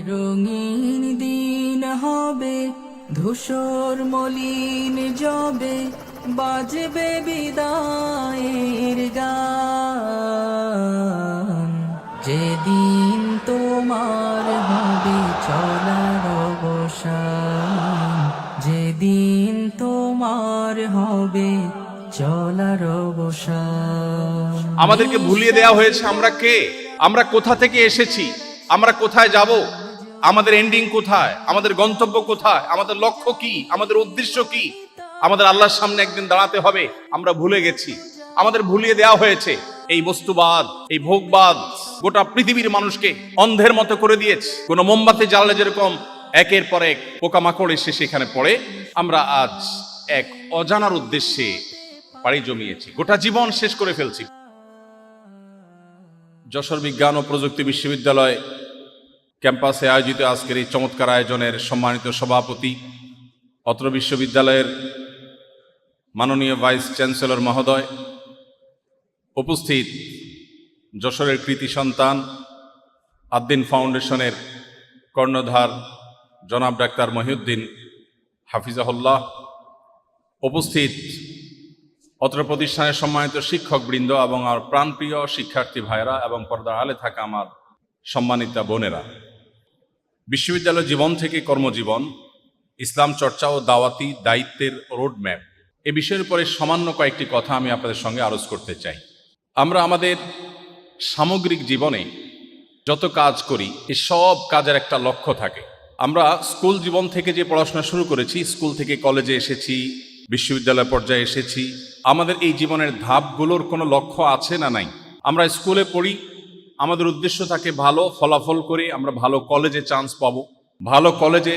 রঙিন দিন হবে, ধূসর মলিন যবে, বাজবে বিদায়ের গান। যেদিন তোমার হবে চলার অবসান, যেদিন তোমার হবে চলার অবসান। আমাদেরকে ভুলিয়ে দেওয়া হয়েছে আমরা কে, আমরা কোথা থেকে এসেছি, আমরা কোথায় যাব, আমাদের এন্ডিং কোথায়, আমাদের গন্তব্য কোথায়, আমাদের লক্ষ্য কি, আমাদের উদ্দেশ্য কি। আমাদের আল্লাহর সামনে একদিন দাঁড়াতে হবে, আমরা ভুলে গেছি। আমাদের ভুলিয়ে দেওয়া হয়েছে। এই বস্তুবাদ, এই ভোগবাদ গোটা পৃথিবীর মানুষকে অন্ধের মতো করে দিয়েছে। কোন মোমবাতি জ্বাললে যেরকম একের পর এক পোকামাকড় এসে সেখানে পড়ে, আমরা আজ এক অজানার উদ্দেশ্যে পাড়ি জমিয়েছি, গোটা জীবন শেষ করে ফেলছি। যশোর বিজ্ঞান ও প্রযুক্তি বিশ্ববিদ্যালয় ক্যাম্পাসে আয়োজিত আজকের এই চমৎকার আয়োজনের সম্মানিত সভাপতি, অত্র বিশ্ববিদ্যালয়ের মাননীয় ভাইস চ্যান্সেলর মহোদয়, উপস্থিত যশোরের কৃতি সন্তান আদ্দিন ফাউন্ডেশনের কর্ণধার জনাব ডাক্তার মহিউদ্দিন হাফিজাহুল্লাহ, উপস্থিত অত্র প্রতিষ্ঠানের সম্মানিত শিক্ষকবৃন্দ এবং আমার প্রাণপ্রিয় শিক্ষার্থী ভাইরা এবং পর্দার আলে থাকা আমার সম্মানিতা বোনেরা, বিশ্ববিদ্যালয় জীবন থেকে কর্মজীবন, ইসলাম চর্চা ও দাওয়াতি দায়িত্বের রোডম্যাপ, এ বিষয়ের উপরে সামান্য কয়েকটি কথা আমি আপনাদের সঙ্গে আলোচ করতে চাই। আমরা আমাদের সামগ্রিক জীবনে যত কাজ করি, এই সব কাজের একটা লক্ষ্য থাকে। আমরা স্কুল জীবন থেকে যে পড়াশোনা শুরু করেছি, স্কুল থেকে কলেজে এসেছি, বিশ্ববিদ্যালয় পর্যায়ে এসেছি, আমাদের এই জীবনের ধাপগুলোর কোনো লক্ষ্য আছে না নাই? আমরা স্কুলে পড়ি, আমাদের উদ্দেশ্য থাকে ভালো ফলাফল করে আমরা ভালো কলেজে চান্স পাবো, ভালো কলেজে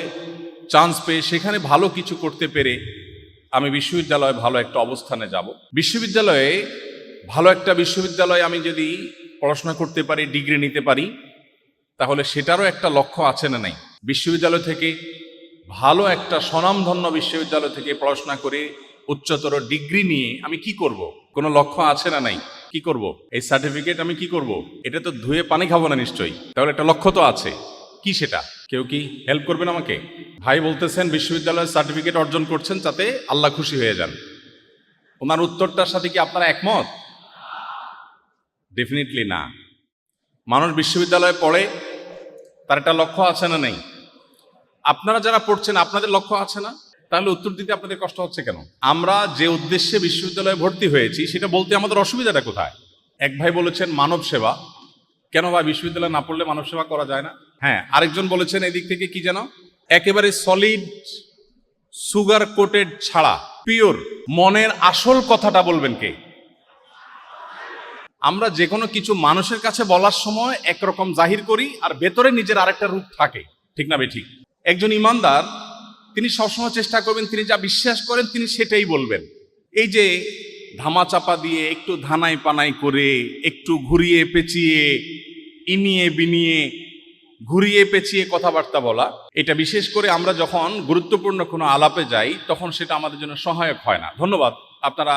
চান্স পেয়ে সেখানে ভালো কিছু করতে পেরে আমি বিশ্ববিদ্যালয়ে ভালো একটা অবস্থানে যাব। বিশ্ববিদ্যালয়ে ভালো একটা বিশ্ববিদ্যালয়ে আমি যদি পড়াশোনা করতে পারি, ডিগ্রি নিতে পারি, তাহলে সেটারও একটা লক্ষ্য আছে না নাই? বিশ্ববিদ্যালয় থেকে ভালো একটা স্বনামধন্য বিশ্ববিদ্যালয় থেকে পড়াশোনা করে উচ্চতর ডিগ্রি নিয়ে আমি কি করব? কোনো লক্ষ্য আছে না নাই? কি করব? এই সার্টিফিকেট আমি কি করব? এটা তো ধুয়ে পানি খাবো না নিশ্চয়ই, তাহলে একটা লক্ষ্য তো আছে। কি সেটা? কেউ কি হেল্প করবেন আমাকে? ভাই বলতেছেন বিশ্ববিদ্যালয়ের সার্টিফিকেট অর্জন করছেন যাতে আল্লাহ খুশি হয়ে যান। ওনার উত্তরটার সাথে কি আপনারা একমত? ডেফিনেটলি না। মানুষ বিশ্ববিদ্যালয়ে পড়ে, তার একটা লক্ষ্য আছে না নেই? আপনারা যারা পড়ছেন আপনাদের লক্ষ্য আছে না? তাহলে উত্তর দিতে আপনাদের কষ্ট হচ্ছে কেন? আমরা যে উদ্দেশ্যে বিশ্ববিদ্যালয়ে ভর্তি হয়েছি সেটা বলতে আমাদের অসুবিধাটা কোথায়? এক ভাই বলেছেন মানব সেবা। কেন ভাই, বিশ্ববিদ্যালয়ে না পড়লে মানব সেবা করা যায় না? হ্যাঁ, আরেকজন বলেছেন এদিক থেকে কি যেন, একেবারে সলিড সুগার কোটেড ছাড়া পিওর মনের আসল কথাটা বলবেন কে? আমরা যে কোনো কিছু মানুষের কাছে বলার সময় একরকম জাহির করি আর ভেতরে নিজের আরেকটা রূপ থাকে, ঠিক না ঠিক? একজন ইমানদার তিনি সবসময় চেষ্টা করবেন তিনি যা বিশ্বাস করেন তিনি সেটাই বলবেন। এই যে ধামাচাপা দিয়ে একটু ধানাই পানাই করে একটু ঘুরিয়ে পেঁচিয়ে ইনিয়ে বিনিয়ে ঘুরিয়ে পেঁচিয়ে কথাবার্তা বলা, এটা বিশেষ করে আমরা যখন গুরুত্বপূর্ণ কোনো আলাপে যাই তখন সেটা আমাদের জন্য সহায়ক হয় না। ধন্যবাদ, আপনারা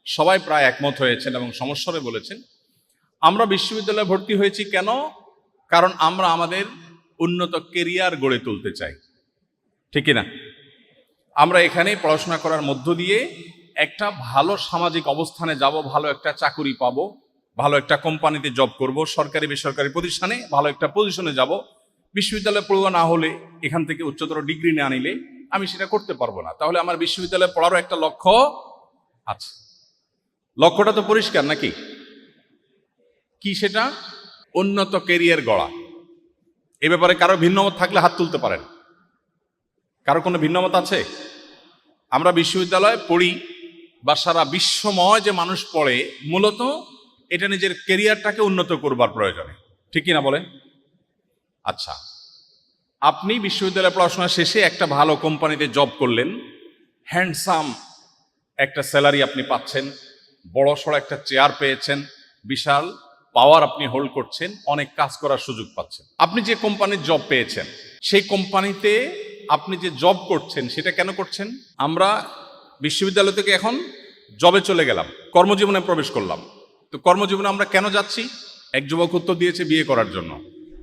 সবাই প্রায় একমত হয়েছেন এবং সমস্যারে বলেছেন। আমরা বিশ্ববিদ্যালয়ে ভর্তি হয়েছি কেন? কারণ আমরা আমাদের উন্নত কেরিয়ার গড়ে তুলতে চাই, ঠিক না? আমরা এখানে পড়াশোনা করার মধ্য দিয়ে একটা ভালো সামাজিক অবস্থানে যাব, ভালো একটা চাকুরি পাবো, ভালো একটা কোম্পানিতে জব করব, সরকারি বেসরকারি প্রতিষ্ঠানে ভালো একটা পজিশনে যাব। বিশ্ববিদ্যালয়ে পড়ুয়া না হলে, এখান থেকে উচ্চতর ডিগ্রি না নিলে আমি সেটা করতে পারবো না। তাহলে আমার বিশ্ববিদ্যালয়ে পড়ারও একটা লক্ষ্য আছে। লক্ষ্যটা তো পরিষ্কার নাকি? কি সেটা? উন্নত কেরিয়ার গড়া। এ ব্যাপারে কারো ভিন্নমত থাকলে হাত তুলতে পারেন। কারো কোনো ভিন্নমত আছে? আমরা বিশ্ববিদ্যালয়ে পড়ি বা সারা বিশ্বময় যে মানুষ পড়ে, মূলত এটা নিজের কেরিয়ারটাকে উন্নত করবার প্রয়োজনে, ঠিক কিনা বলেন? আচ্ছা, আপনি বিশ্ববিদ্যালয়ে পড়াশোনা শেষে একটা ভালো কোম্পানিতে জব করলেন, হ্যান্ডসাম একটা স্যালারি আপনি পাচ্ছেন, বড় সড়ো একটা চেয়ার পেয়েছেন, বিশাল পাওয়ার আপনি হোল্ড করছেন, অনেক কাজ করার সুযোগ পাচ্ছেন। আপনি যে কোম্পানির জব পেয়েছেন সেই কোম্পানিতে আপনি যে জব করছেন সেটা কেন করছেন? আমরা বিশ্ববিদ্যালয় থেকে এখন জবে চলে গেলাম, কর্মজীবনে প্রবেশ করলাম। তো কর্মজীবনে আমরা কেন যাচ্ছি? এক যুবক উত্তর দিয়েছে বিয়ে করার জন্য।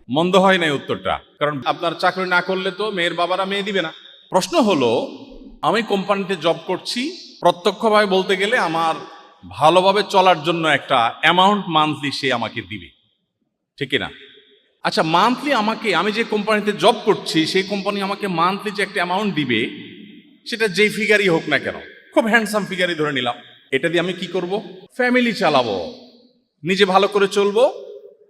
মন্দ হয় নাই উত্তরটা, কারণ আপনার চাকরি না করলে তো মেয়ের বাবারা মেয়ে দিবে না। প্রশ্ন হলো, আমি কোম্পানিতে জব করছি, প্রত্যক্ষভাবে বলতে গেলে আমার ভালোভাবে চলার জন্য একটা অ্যামাউন্ট মান্থলি সে আমাকে দিবে, ঠিক না? আচ্ছা, মান্থলি আমাকে, আমি যে কোম্পানিতে জব করছি সেই কোম্পানি আমাকে মান্থলি যে একটা অ্যামাউন্ট দিবে, সেটা যেই ফিগারই হোক না কেন, খুব হ্যান্ডসাম ফিগারই ধরে নিলাম, এটা দিয়ে আমি কি করব? ফ্যামিলি চালাবো, নিজে ভালো করে চলবো,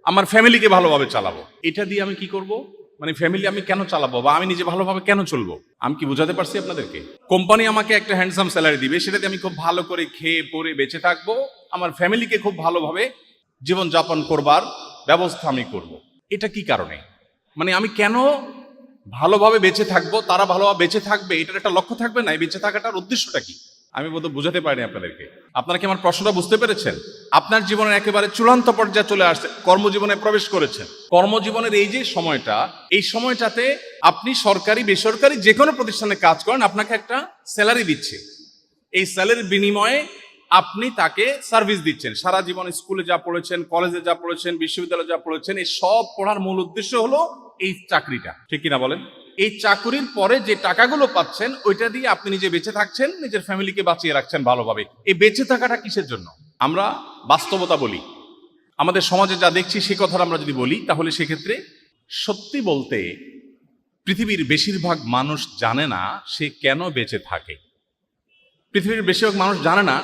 আমার ফ্যামিলিকে ভালোভাবে চালাবো। এটা দিয়ে আমি কি করব? মানে ফ্যামিলি আমি কেন চালাবো বা আমি নিজে ভালোভাবে কেন চলবো? আমি কি বোঝাতে পারছি আপনাদেরকে? কোম্পানি আমাকে একটা হ্যান্ডসাম স্যালারি দিবে, সেটা দিয়ে আমি খুব ভালো করে খেয়ে পরে বেঁচে থাকবো, আমার ফ্যামিলিকে খুব ভালোভাবে জীবনযাপন করবার ব্যবস্থা আমি করব। এটা কি কারণে? মানে আমি কেন ভালোভাবে বেঁচে থাকবো, তারা ভালোভাবে বেঁচে থাকবে, এটার একটা লক্ষ্য থাকবে না? এই বেঁচে থাকাটার উদ্দেশ্যটা কি? আমি বোধহয় বুঝাতে পারিনি আপনাদেরকে। আপনারা কি আমার প্রশ্নটা বুঝতে পেরেছেন? আপনার জীবনের একেবারে চূড়ান্ত পর্যায়ে চলে আসছে, কর্মজীবনে প্রবেশ করেছেন। কর্মজীবনের এই যে সময়টা, এই সময়টাতে আপনি সরকারি বেসরকারি যে কোনো প্রতিষ্ঠানে কাজ করেন, আপনাকে একটা স্যালারি দিচ্ছে। এই স্যালারির বিনিময়ে আপনি তাকে সার্ভিস দিচ্ছেন। সারা জীবন স্কুলে যা পড়েছেন, কলেজে যা পড়েছেন, বিশ্ববিদ্যালয়ে যা পড়েছেন, এই সব পড়ার মূল উদ্দেশ্য হলো এই চাকরিটা, ঠিক কিনা বলেন? এই চাকরির পরে যে টাকাগুলো পাচ্ছেন, ওইটা দিয়ে আপনি নিজে বেঁচে থাকছেন, নিজের ফ্যামিলিকে বাঁচিয়ে রাখছেন ভালোভাবে। এই বেঁচে থাকাটা কিসের জন্য? আমরা বাস্তবতা বলি, আমাদের সমাজে যা দেখছি সে কথাটা আমরা যদি বলি, তাহলে সেক্ষেত্রে সত্যি বলতে পৃথিবীর বেশিরভাগ মানুষ জানে না সে কেন বেঁচে থাকে। পৃথিবীর বেশিরভাগ মানুষ জানে না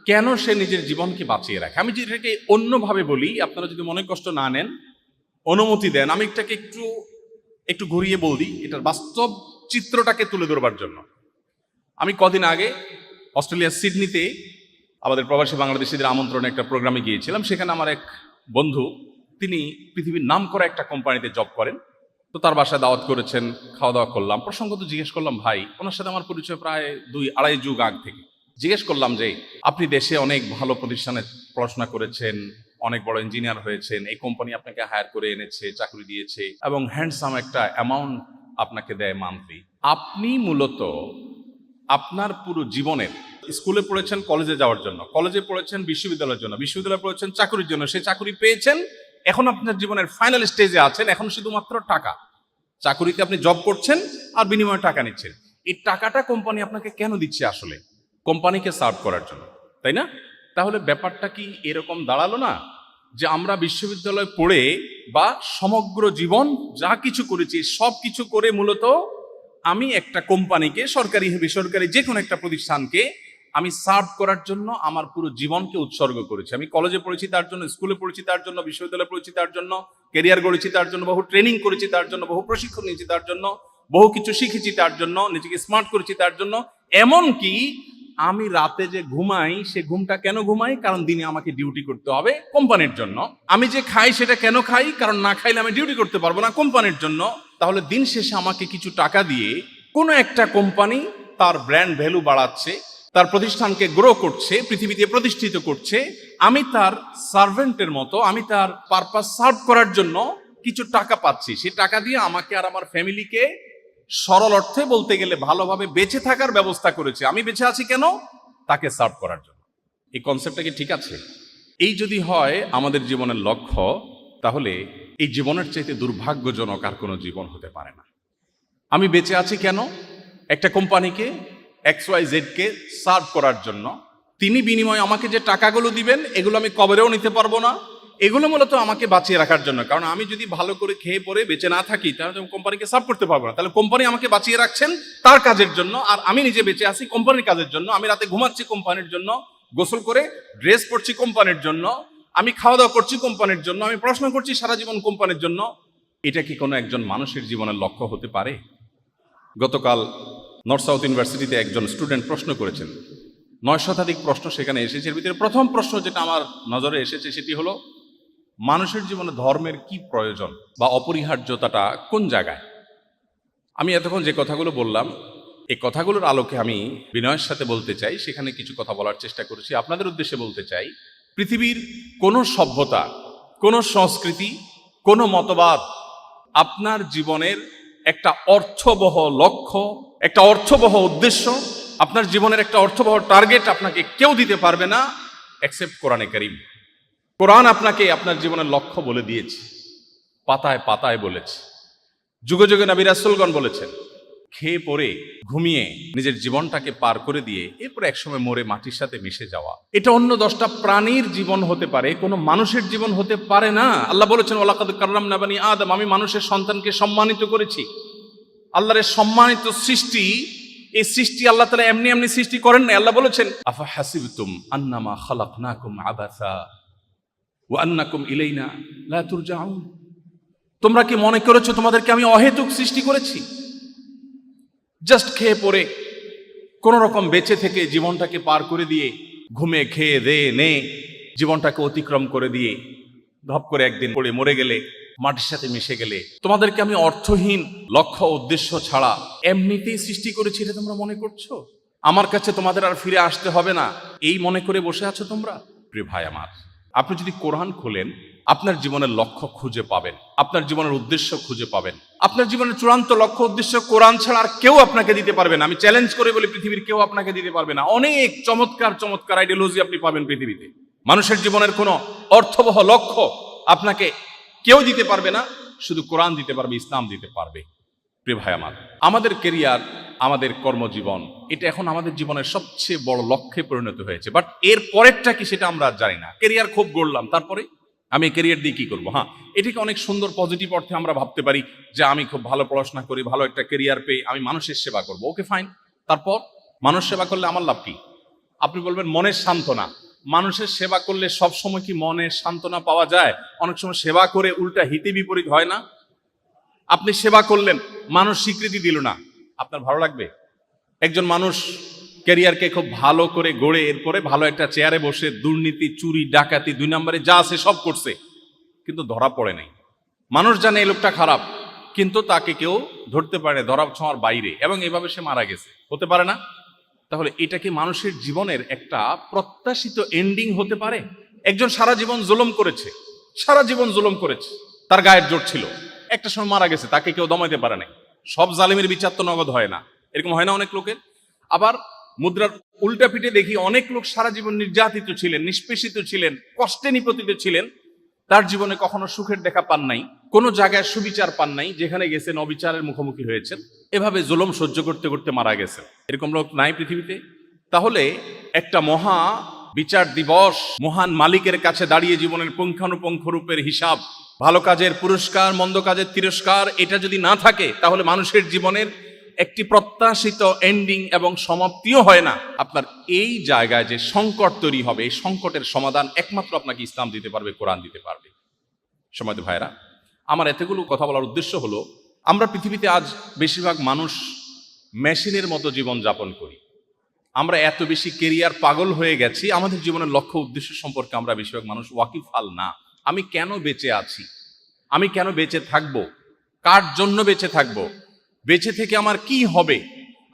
কেন সে নিজের জীবনকে বাঁচিয়ে রাখে। আমি যদি এটাকে অন্যভাবে বলি, আপনারা যদি মনে কষ্ট না নেন, অনুমতি দেন, আমি এটাকে একটু ঘুরিয়ে বলি, এটার বাস্তব চিত্রটাকে তুলে ধরবার জন্য। আমি কদিন আগে অস্ট্রেলিয়ার সিডনিতে আমাদের প্রবাসী বাংলাদেশিদের আমন্ত্রণে একটা প্রোগ্রামে গিয়েছিলাম। সেখানে আমার এক বন্ধু, তিনি পৃথিবীর নামকরা একটা কোম্পানিতে জব করেন। তো তার বাসায় দাওয়াত করেছেন, খাওয়া দাওয়া করলাম। প্রসঙ্গত জিজ্ঞেস করলাম, ভাই, ওনার সাথে আমার পরিচয় প্রায় 2-2.5 যুগ আগ থেকে। জিজ্ঞেস করলাম যে, আপনি দেশে অনেক ভালো প্রতিষ্ঠানে পড়াশোনা করেছেন, অনেক বড় ইঞ্জিনিয়ার হয়েছেন, এই কোম্পানি আপনাকে হায়ার করে এনেছে, চাকরি দিয়েছে এবং হ্যান্ডসাম একটা অ্যামাউন্ট আপনাকে দেয় মান্থলি। আপনি মূলত আপনার পুরো জীবনের, স্কুলে পড়েছেন কলেজে যাওয়ার জন্য, কলেজে পড়েছেন বিশ্ববিদ্যালয়ের জন্য, বিশ্ববিদ্যালয়ে পড়েছেন চাকরির জন্য, সেই চাকরি পেয়েছেন, এখন আপনার জীবনের ফাইনাল স্টেজে আছেন, এখন শুধুমাত্র টাকা। চাকরিতে আপনি জব করছেন আর বিনিময়ে টাকা নিচ্ছেন। এই টাকাটা কোম্পানি আপনাকে কেন দিচ্ছে? আসলে কোম্পানিকে সার্ভ করার জন্য, তাই না? তাহলে ব্যাপারটা কি এরকম দাঁড়ালো না যে আমরা বিশ্ববিদ্যালয়ে পড়ে বা সমগ্র জীবন যা কিছু করেছি সব কিছু করে মূলত আমি একটা কোম্পানিকে, সরকারি বেসরকারি যে কোনো একটা প্রতিষ্ঠানকে আমি সার্ভ করার জন্য আমার পুরো জীবনকে উৎসর্গ করেছি। আমি কলেজে পড়েছি তার জন্য, স্কুলে পড়েছি তার জন্য, বিশ্ববিদ্যালয়ে পড়েছি তার জন্য, ক্যারিয়ার গড়েছি তার জন্য, বহু ট্রেনিং করেছি তার জন্য, বহু প্রশিক্ষণ নিয়েছি তার জন্য, বহু কিছু শিখেছি তার জন্য, নিজেকে স্মার্ট করেছি তার জন্য। এমনকি আমি রাতে যে ঘুমাই, সে ঘুমটা কেন ঘুমাই? কারণ দিনে আমাকে ডিউটি করতে হবে কোম্পানির জন্য। আমি যে খাই সেটা কেন খাই? কারণ না খাইলে আমি ডিউটি করতে পারবো না কোম্পানির জন্য। তাহলে দিন শেষে আমাকে কিছু টাকা দিয়ে কোনো একটা কোম্পানি তার ব্র্যান্ড ভ্যালু বাড়াচ্ছে, তার প্রতিষ্ঠানকে গ্রো করছে, পৃথিবীতে প্রতিষ্ঠিত করছে। আমি তার সার্ভেন্টের মতো, আমি তার পারপাস সার্ভ করার জন্য কিছু টাকা পাচ্ছি। সেই টাকা দিয়ে আমাকে আর আমার ফ্যামিলিকে সরল অর্থে বলতে গেলে ভালোভাবে বেঁচে থাকার ব্যবস্থা করেছে। আমি বেঁচে আছি কেন? তাকে সার্ভ করার জন্য। এই কনসেপ্টটা কি ঠিক আছে? এই যদি হয় আমাদের জীবনের লক্ষ্য, তাহলে এই জীবনের চাইতে দুর্ভাগ্যজনক আর কোনো জীবন হতে পারে না। আমি বেঁচে আছি কেন? একটা কোম্পানিকে, XYZ কে সার্ভ করার জন্য। তিনি বিনিময়ে আমাকে যে টাকাগুলো দিবেন, এগুলো আমি কবরেও নিতে পারবো না। এগুলো মূলত আমাকে বাঁচিয়ে রাখার জন্য। কারণ আমি যদি ভালো করে খেয়ে পরে বেঁচে না থাকি, তাহলে আমি কোম্পানিকে সার্ভ করতে পারবো না। তাহলে কোম্পানি আমাকে বাঁচিয়ে রাখছেন তার কাজের জন্য, আর আমি নিজে বেঁচে আছি কোম্পানির কাজের জন্য। আমি রাতে ঘুমাচ্ছি কোম্পানির জন্য, গোসল করে ড্রেস পরছি কোম্পানির জন্য, আমি খাওয়া দাওয়া করছি কোম্পানির জন্য, আমি পড়াশোনা করছি সারা জীবন কোম্পানির জন্য। এটা কি কোনো একজন মানুষের জীবনের লক্ষ্য হতে পারে? গতকাল নর্থ সাউথ ইউনিভার্সিটিতে একজন স্টুডেন্ট প্রশ্ন করেছেন, 9 শতাধিক প্রশ্ন সেখানে এসেছে। এর ভিতরে প্রথম প্রশ্ন যেটা আমার নজরে এসেছে সেটি হলো, মানুষের জীবনে ধর্মের কি প্রয়োজন বা অপরিহার্যতাটা কোন জায়গায়? আমি এতক্ষণ যে কথাগুলো বললাম, এই কথাগুলোর আলোকে আমি বিনয়ের সাথে বলতে চাই, সেখানে কিছু কথা বলার চেষ্টা করেছি। আপনাদের উদ্দেশ্যে বলতে চাই, পৃথিবীর কোনো সভ্যতা, কোনো সংস্কৃতি, কোনো মতবাদ আপনার জীবনের একটা অর্থবহ লক্ষ্য, একটা অর্থবহ উদ্দেশ্য, আপনার জীবনের একটা অর্থবহ টার্গেট আপনাকে কেউ দিতে পারবে না এক্সেপ্ট কোরআনে কারীম। কোরআন আপনাকে আপনার জীবনের লক্ষ্য বলে দিয়েছে। পাতায় পাতায় বলেছে, যুগে যুগে নবী রাসূলগণ বলেছেন, খেয়ে পরে ঘুমিয়ে নিজের জীবনটাকে পার করে দিয়ে এরপর একসময় মরে মাটির সাথে মিশে যাওয়া, এটা অন্য 10টা প্রাণীর জীবন হতে পারে, কোনো মানুষের জীবন হতে পারে না। আল্লাহ বলেছেন, ওয়ালাকাদ কাররামনা বানি আদম, আমি মানুষের সন্তানকে সম্মানিত করেছি। আল্লাহর এই সম্মানিত সৃষ্টি, এই সৃষ্টি আল্লাহ তাআলা এমনি এমনি সৃষ্টি করেন না। আল্লাহ বলেছেন, আফা হাসিবতুম আন্নামা খালাকনাকুম আবাসা ওয়া আন্নাকুম ইলাইনা লা তুরজাউন, তোমরা কি মনে করেছো তোমাদেরকে আমি অহেতুক সৃষ্টি করেছি? জাস্ট খেয়ে পরে কোন রকম বেঁচে থেকে জীবনটাকে পার করে দিয়ে, ঘুমে খেয়ে দে নে জীবনটাকে অতিক্রম করে দিয়ে ধপ করে একদিন পড়ে মরে গেলে, মাটির সাথে মিশে গেলে, তোমাদেরকে আমি অর্থহীন লক্ষ্য উদ্দেশ্য ছাড়া এমনিতেই সৃষ্টি করেছি, এটা তোমরা মনে করছো? আমার কাছে তোমাদের আর ফিরে আসতে হবে না, এই মনে করে বসে আছো তোমরা? প্রিয় ভাই আমার, আপনি যদি কোরআন খোলেন, আপনার জীবনের লক্ষ্য খুঁজে পাবেন, আপনার জীবনের উদ্দেশ্য খুঁজে পাবেন। আপনার জীবনের চূড়ান্ত লক্ষ্য উদ্দেশ্য কোরআন ছাড়া আর কেউ আপনাকে দিতে পারবে না। আমি চ্যালেঞ্জ করে বলি, পৃথিবীর কেউ আপনাকে দিতে পারবে না। অনেক চমৎকার চমৎকার আইডিওলজি আপনি পাবেন পৃথিবীতে, মানুষের জীবনের কোনো অর্থবহ লক্ষ্য আপনাকে কেউ দিতে পারবে না, শুধু কোরআন দিতে পারবে, ইসলাম দিতে পারবে। প্রিয় ভাই আমার, আমাদের কেরিয়ার, আমাদের কর্মজীবন, এটা এখন আমাদের জীবনের সবচেয়ে বড় লক্ষ্যে পরিণত হয়েছে। বাট এর পরেরটা কি সেটা আমরা জানি না। কেরিয়ার খুব গড়লাম, তারপরে আমি কেরিয়ার দিয়ে কি করবো? হ্যাঁ, এটাকে অনেক সুন্দর পজিটিভ অর্থে আমরা ভাবতে পারি যে আমি খুব ভালো পড়াশোনা করি, ভালো একটা কেরিয়ার পেয়ে আমি মানুষের সেবা করব। ওকে ফাইন, তারপর মানুষ সেবা করলে আমার লাভ কি? আপনি বলবেন মনের সান্ত্বনা। মানুষের সেবা করলে সব সময় কি মনের সান্ত্বনা পাওয়া যায়? অনেক সময় সেবা করে উল্টা হিতে বিপরীত হয় না? আপনি সেবা করলেন, মানুষ স্বীকৃতি দিল না, আপনার ভালো লাগবে? একজন মানুষ ক্যারিয়ারকে খুব ভালো করে গড়ে এরপরে ভালো একটা চেয়ারে বসে দুর্নীতি, চুরি, ডাকাতি, 2 নম্বরে যা আছে সব করছে, কিন্তু ধরা পড়ে নাই। মানুষ জানে এই লোকটা খারাপ, কিন্তু তাকে কেউ ধরতে পারে না, ধরা ছোঁয়ার বাইরে, এবং এভাবে সে মারা গেছে। হতে পারে না? তাহলে এটা কি মানুষের জীবনের একটা প্রত্যাশিত এন্ডিং হতে পারে? একজন সারা জীবন জুলুম করেছে, সারা জীবন জুলুম করেছে, তার গায়ের জোর ছিল, একটা সময় মারা গেছে, তাকে কেউ দমাইতে পারে নাই। সব জালিমের বিচার তো নগদ হয় না, এরকম হয় না অনেক লোকের। আবার মুদ্রার উল্টা পিঠে দেখি অনেক লোক সারা জীবন নির্যাতিত ছিলেন, নিষ্পেষিত ছিলেন, কষ্টে নিপতিত ছিলেন, তার জীবনে কখনো সুখের দেখা পান নাই, কোনো জায়গায় সুবিচার পান নাই, যেখানে গেছেন অবিচারের মুখোমুখি হয়েছেন, এভাবে জুলুম সহ্য করতে করতে মারা গেছে। এরকম লোক নাই পৃথিবীতে? তাহলে একটা মহা বিচার দিবস, মহান মালিকের কাছে দাঁড়িয়ে জীবনের পুঙ্খানুপুঙ্খ রূপের হিসাব, ভালো কাজের পুরস্কার, মন্দ কাজের তিরস্কার, এটা যদি না থাকে, তাহলে মানুষের জীবনের একটি প্রত্যাশিত এন্ডিং এবং সমাপ্তিও হয় না। আপনার এই জায়গায় যে সংকট তৈরি হবে, এই সংকটের সমাধান একমাত্র আপনাকে ইসলাম দিতে পারবে, কোরআন দিতে পারবে। সমাজ ভাইরা আমার, এতগুলো কথা বলার উদ্দেশ্য হলো, আমরা পৃথিবীতে আজ বেশিরভাগ মানুষ মেশিনের মতো জীবন যাপন করি। আমরা এত বেশি কেরিয়ার পাগল হয়ে গেছি, আমাদের জীবনের লক্ষ্য উদ্দেশ্য সম্পর্কে আমরা বেশিরভাগ মানুষ ওয়াকিফাল না। আমি কেন বেঁচে আছি, আমি কেন বেঁচে থাকবো, কার জন্য বেঁচে থাকবো, বেঁচে থেকে আমার কি হবে?